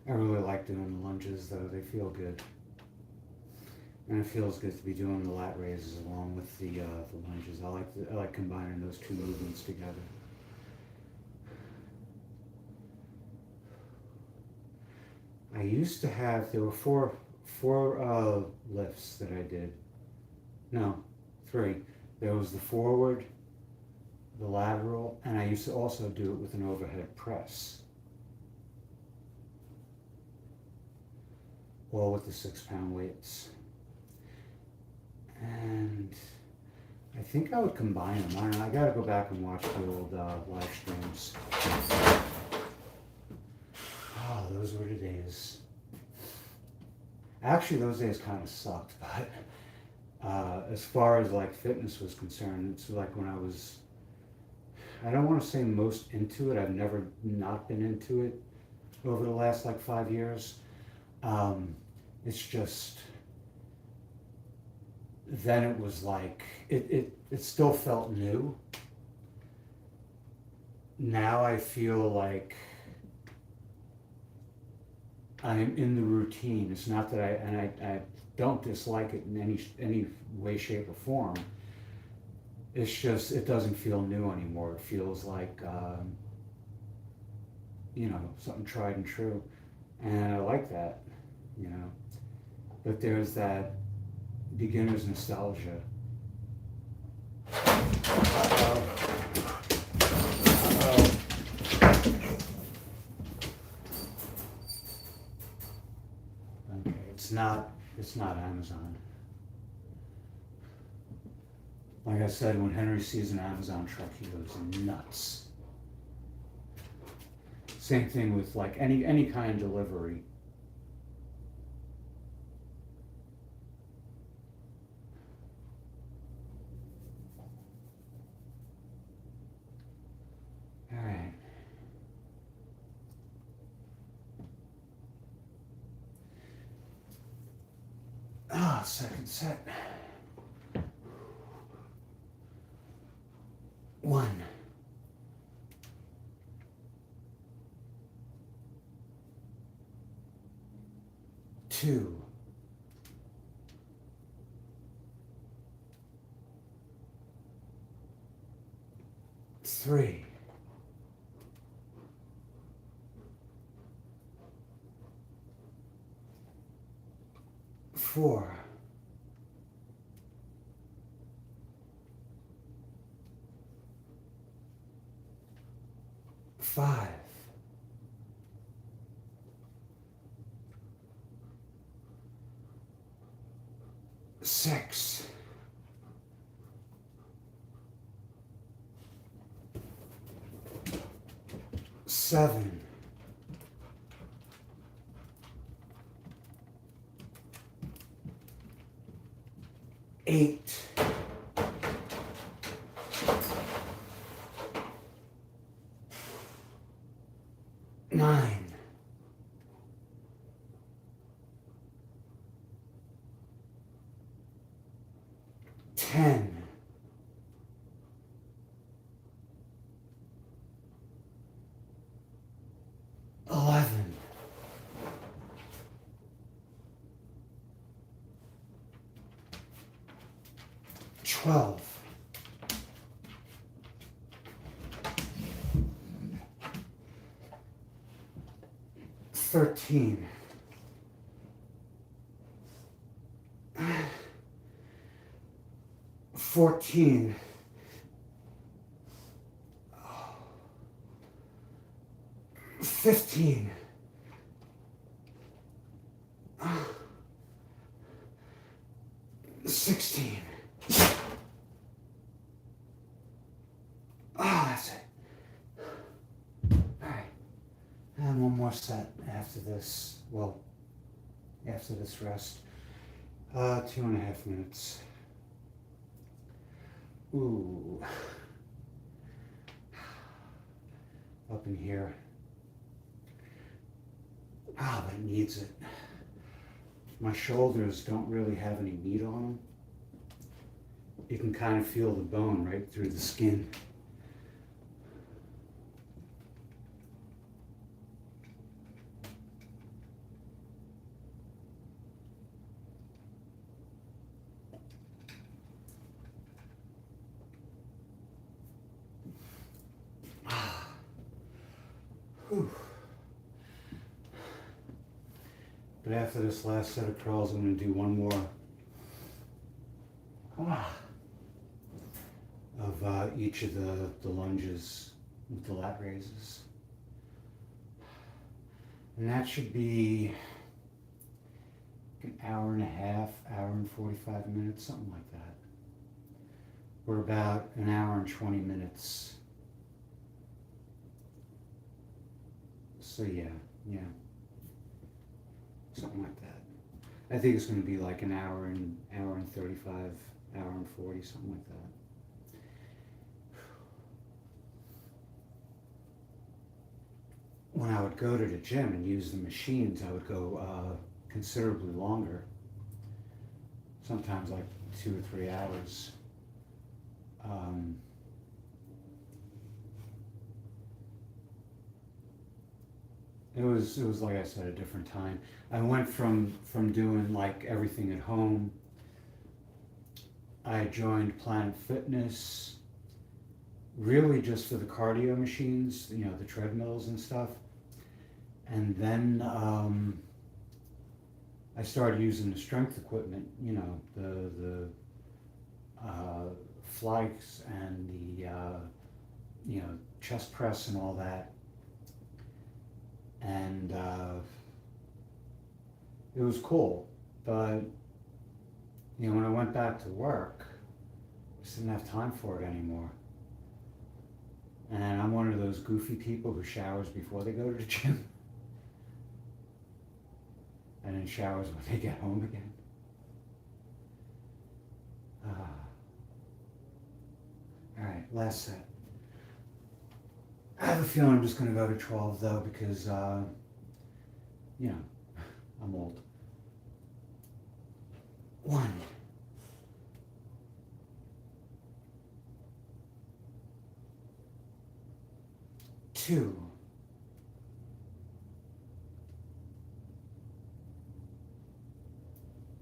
I really like doing the lunges though, they feel good. And it feels good to be doing the lat raises along with the lunges. I like combining those two movements together. I used to have, there were four lifts that I did. No, 3. There was the forward, the lateral, and I used to also do it with an overhead press. All with the 6-pound weights. And I think I would combine them. I don't know, I gotta go back and watch the old live streams. Oh, those were the days. Actually, those days kind of sucked, but as far as like fitness was concerned, it's like when I was, I don't want to say most into it, I've never not been into it over the last like 5 years. It's just, then it was like, it still felt new. Now I feel like I'm in the routine. It's not that I don't dislike it in any way, shape, or form. It's just, it doesn't feel new anymore. It feels like, something tried and true. And I like that, But there's that beginner's nostalgia. Uh-oh. Okay, it's not Amazon. Like I said, when Henry sees an Amazon truck, he goes nuts. Same thing with like any kind of delivery. All right. Second set. 1. 2. 3. 4. 5. 6. 7. 8. 9. 10. 11. 12. 13. 14. 15. 16. That's it. Alright. And one more set after this. Well, after this rest. 2.5 minutes. Ooh. Up in here. But it needs it. My shoulders don't really have any meat on them. You can kind of feel the bone right through the skin. Whew. But after this last set of curls, I'm going to do one more of each of the lunges with the lat raises. And that should be an hour and a half, hour and 45 minutes, something like that. We're about an hour and 20 minutes. So yeah, something like that. I think it's going to be like an hour and 35, hour and 40, something like that. When I would go to the gym and use the machines, I would go considerably longer, sometimes like 2 or 3 hours. It was like I said, a different time. I went from doing like everything at home. I joined Planet Fitness really just for the cardio machines, you know, the treadmills and stuff. And then I started using the strength equipment, you know, the flights and the you know, chest press and all that. And it was cool, but you know, when I went back to work, I just didn't have time for it anymore. And I'm one of those goofy people who showers before they go to the gym and then showers when they get home again. All right, last set. I have a feeling I'm just going to go to 12 though, because, you know, I'm old. 1, 2,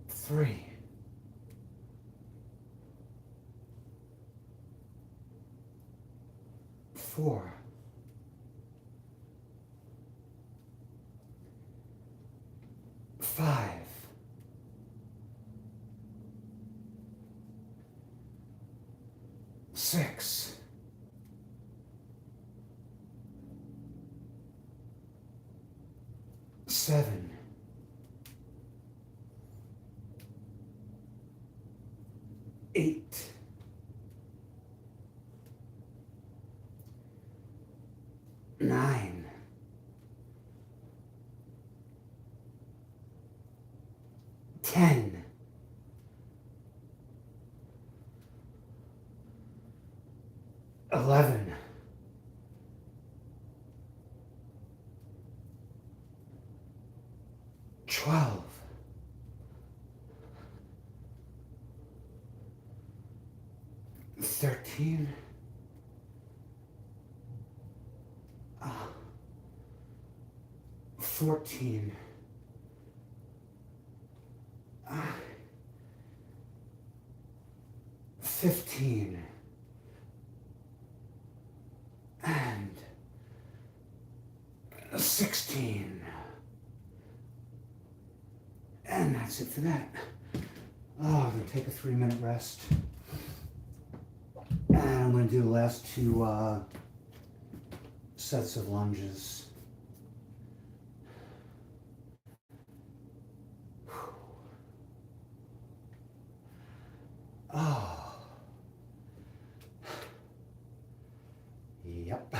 3, 4, 5, 6, 7, 8, 9, 10, 11, 12, 13, 14, 15, and 16. And that's it for that. Oh, I'm going to take a 3-minute rest. And I'm going to do the last 2 sets of lunges. Oh. Yep.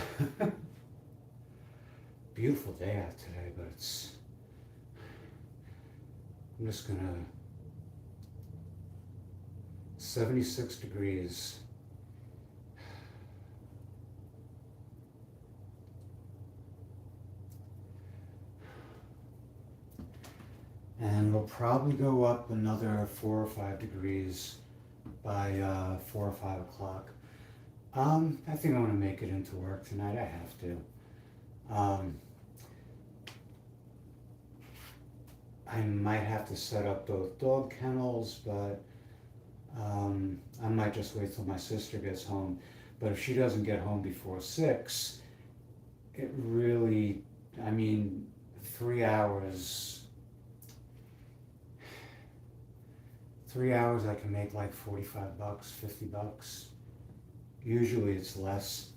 Beautiful day out today, but I'm just gonna 76 degrees. And we'll probably go up another 4 or 5 degrees by 4 or 5 o'clock. I think I'm gonna make it into work tonight. I have to. I might have to set up both dog kennels, but I might just wait till my sister gets home. But if she doesn't get home before 6, it really, I mean, 3 hours, 3 hours I can make like $45, $50. Usually it's less.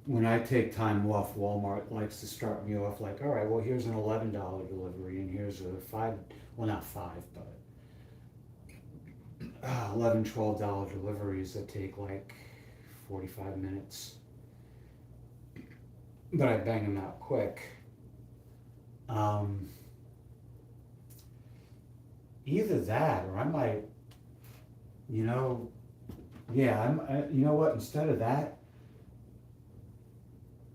When I take time off, Walmart likes to start me off like, all right, well, here's an $11 delivery, and here's a five, well, not five, but 11, $12 deliveries that take like 45 minutes. But I bang them out quick. Either that, or I might, you know, yeah, you know what, instead of that,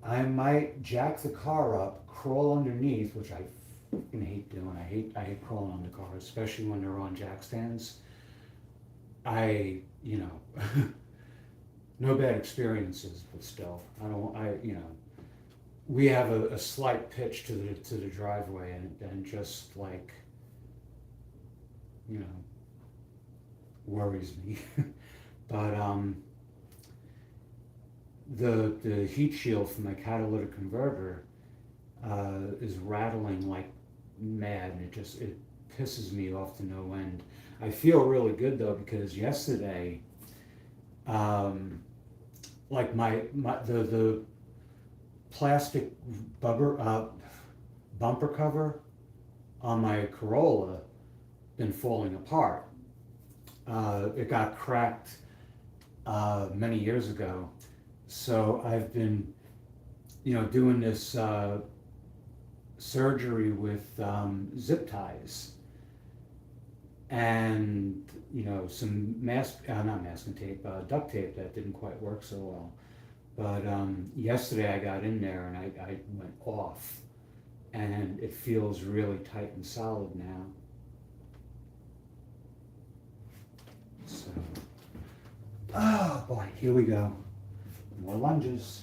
I might jack the car up, crawl underneath, which I fucking hate doing. I hate crawling on the cars, especially when they're on jack stands. You know, no bad experiences, but still, you know, we have a slight pitch to the driveway, and just like, you know, worries me. But the heat shield from my catalytic converter is rattling like mad, and it pisses me off to no end. I feel really good though, because yesterday, like the plastic bumper cover on my Corolla been falling apart. It got cracked many years ago, so I've been, you know, doing this surgery with zip ties, and you know, some not masking tape, duct tape that didn't quite work so well. But yesterday I got in there and I went off, and it feels really tight and solid now. So, oh boy, here we go. More lunges.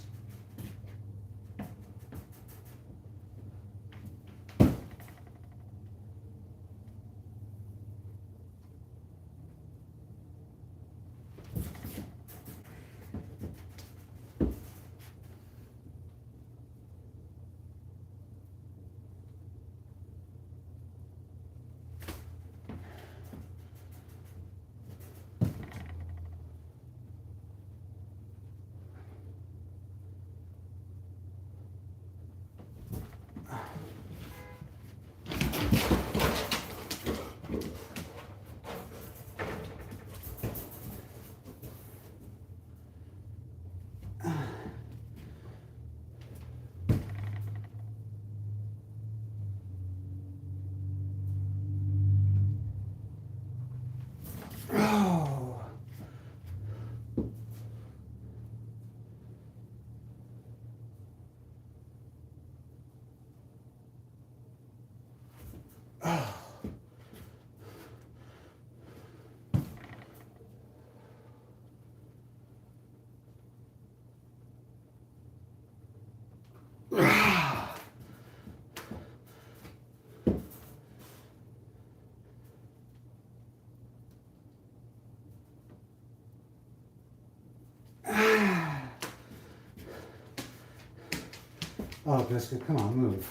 Oh, Biscuit, come on, move.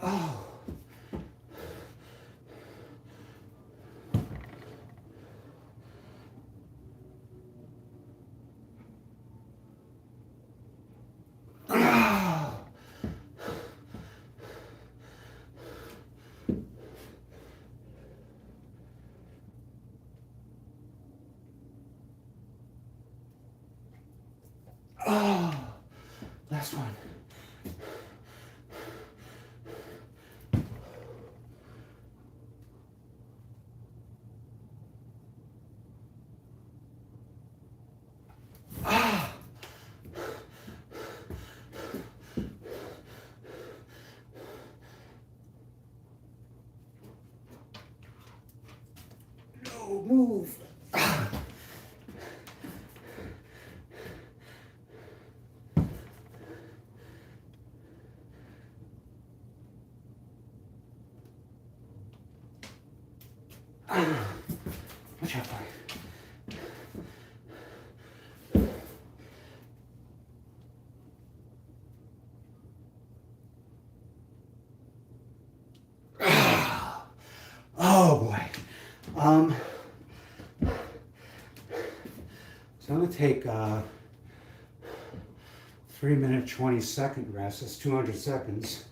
Oh. Oh, last one. Ah. move. Watch out, boy. Oh boy. So I'm gonna take 3-minute 20-second rest. That's 200 seconds.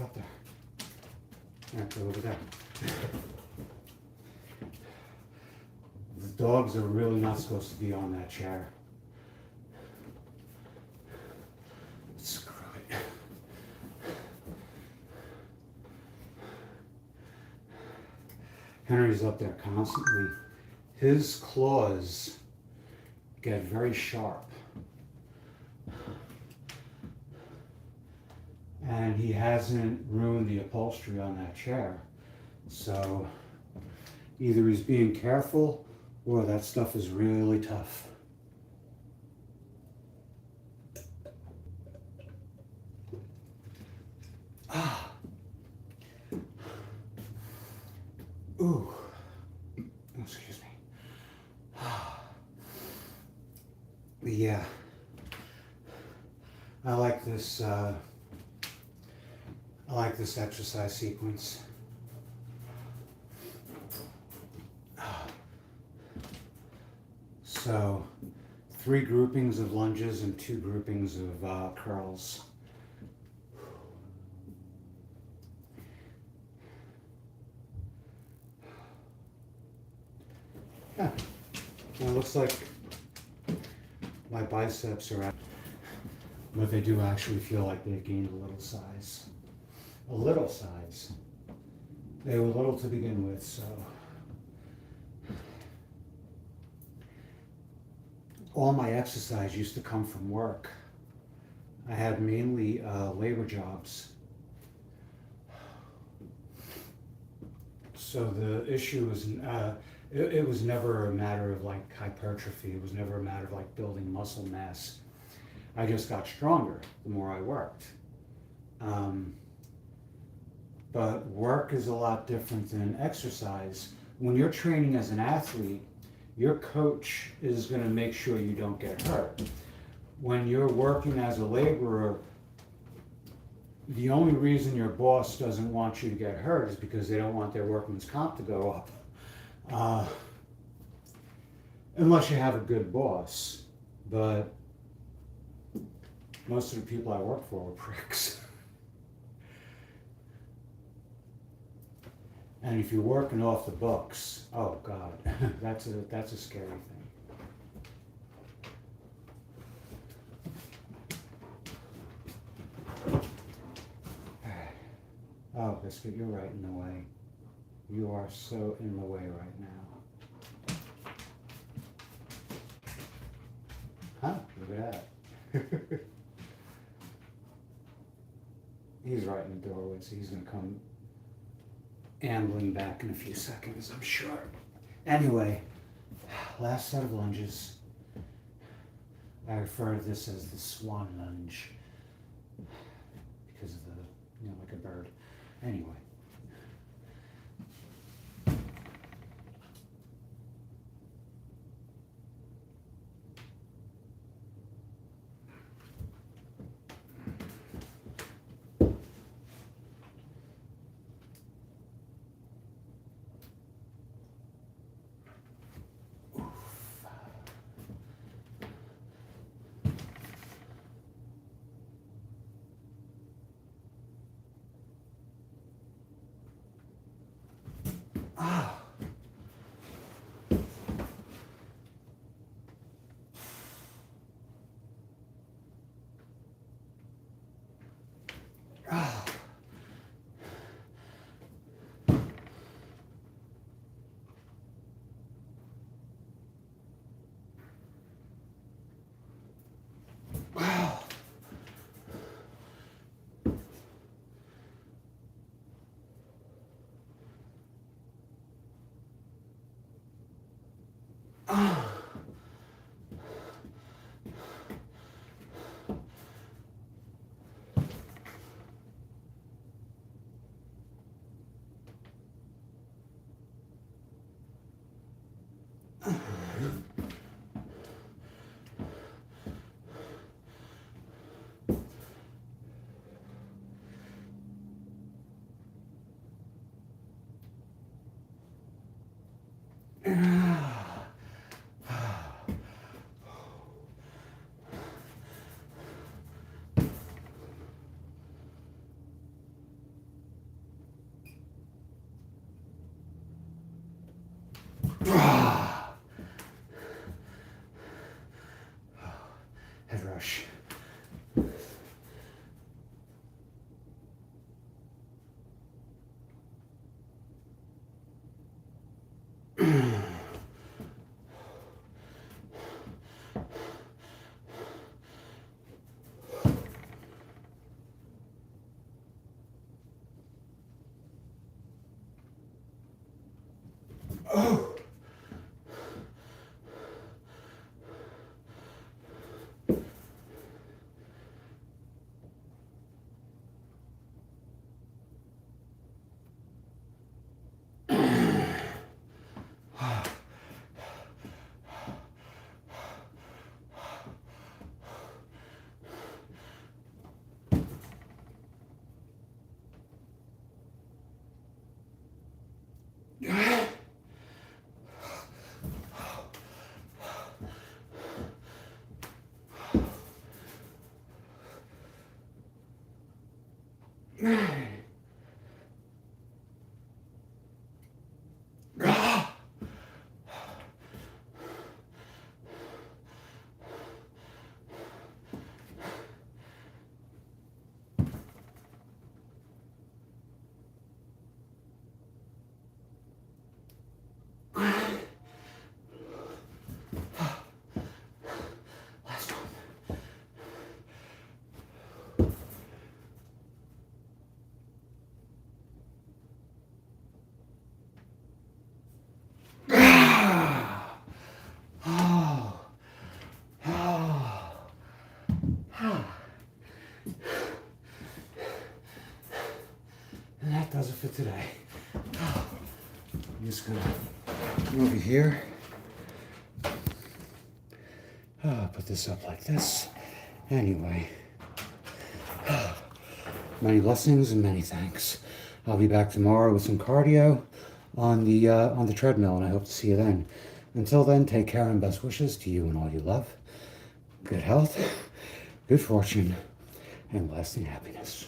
Up there. Right, over there. The dogs are really not supposed to be on that chair. Screw it. Henry's up there constantly. His claws get very sharp. And he hasn't ruined the upholstery on that chair. So either he's being careful or that stuff is really tough. Ah. Ooh. Excuse me. Yeah. I like this exercise sequence. So 3 groupings of lunges and 2 groupings of curls. Yeah. Well, it looks like my biceps are out, but they do actually feel like they've gained a little size. A little size. They were little to begin with, so. All my exercise used to come from work. I had mainly labor jobs. So the issue was, it was never a matter of like hypertrophy. It was never a matter of like building muscle mass. I just got stronger the more I worked. But work is a lot different than exercise. When you're training as an athlete, your coach is going to make sure you don't get hurt. When you're working as a laborer, the only reason your boss doesn't want you to get hurt is because they don't want their workman's comp to go up. Unless you have a good boss. But most of the people I work for were pricks. And if you're working off the books, oh God, that's a scary thing. Oh, Biscuit, you're right in the way. You are so in the way right now. Huh? Look at that. He's right in the doorway, so he's gonna come ambling back in a few seconds, I'm sure. Anyway, last set of lunges. I refer to this as the swan lunge because of the, like a bird. Anyway. Ah. Ah. Head rush. Oh. Last one. And that does it for today. I'm just gonna come over here. Put this up like this. Anyway, many blessings and many thanks. I'll be back tomorrow with some cardio on the treadmill, and I hope to see you then. Until then, take care and best wishes to you and all you love. Good health, good fortune, and lasting happiness.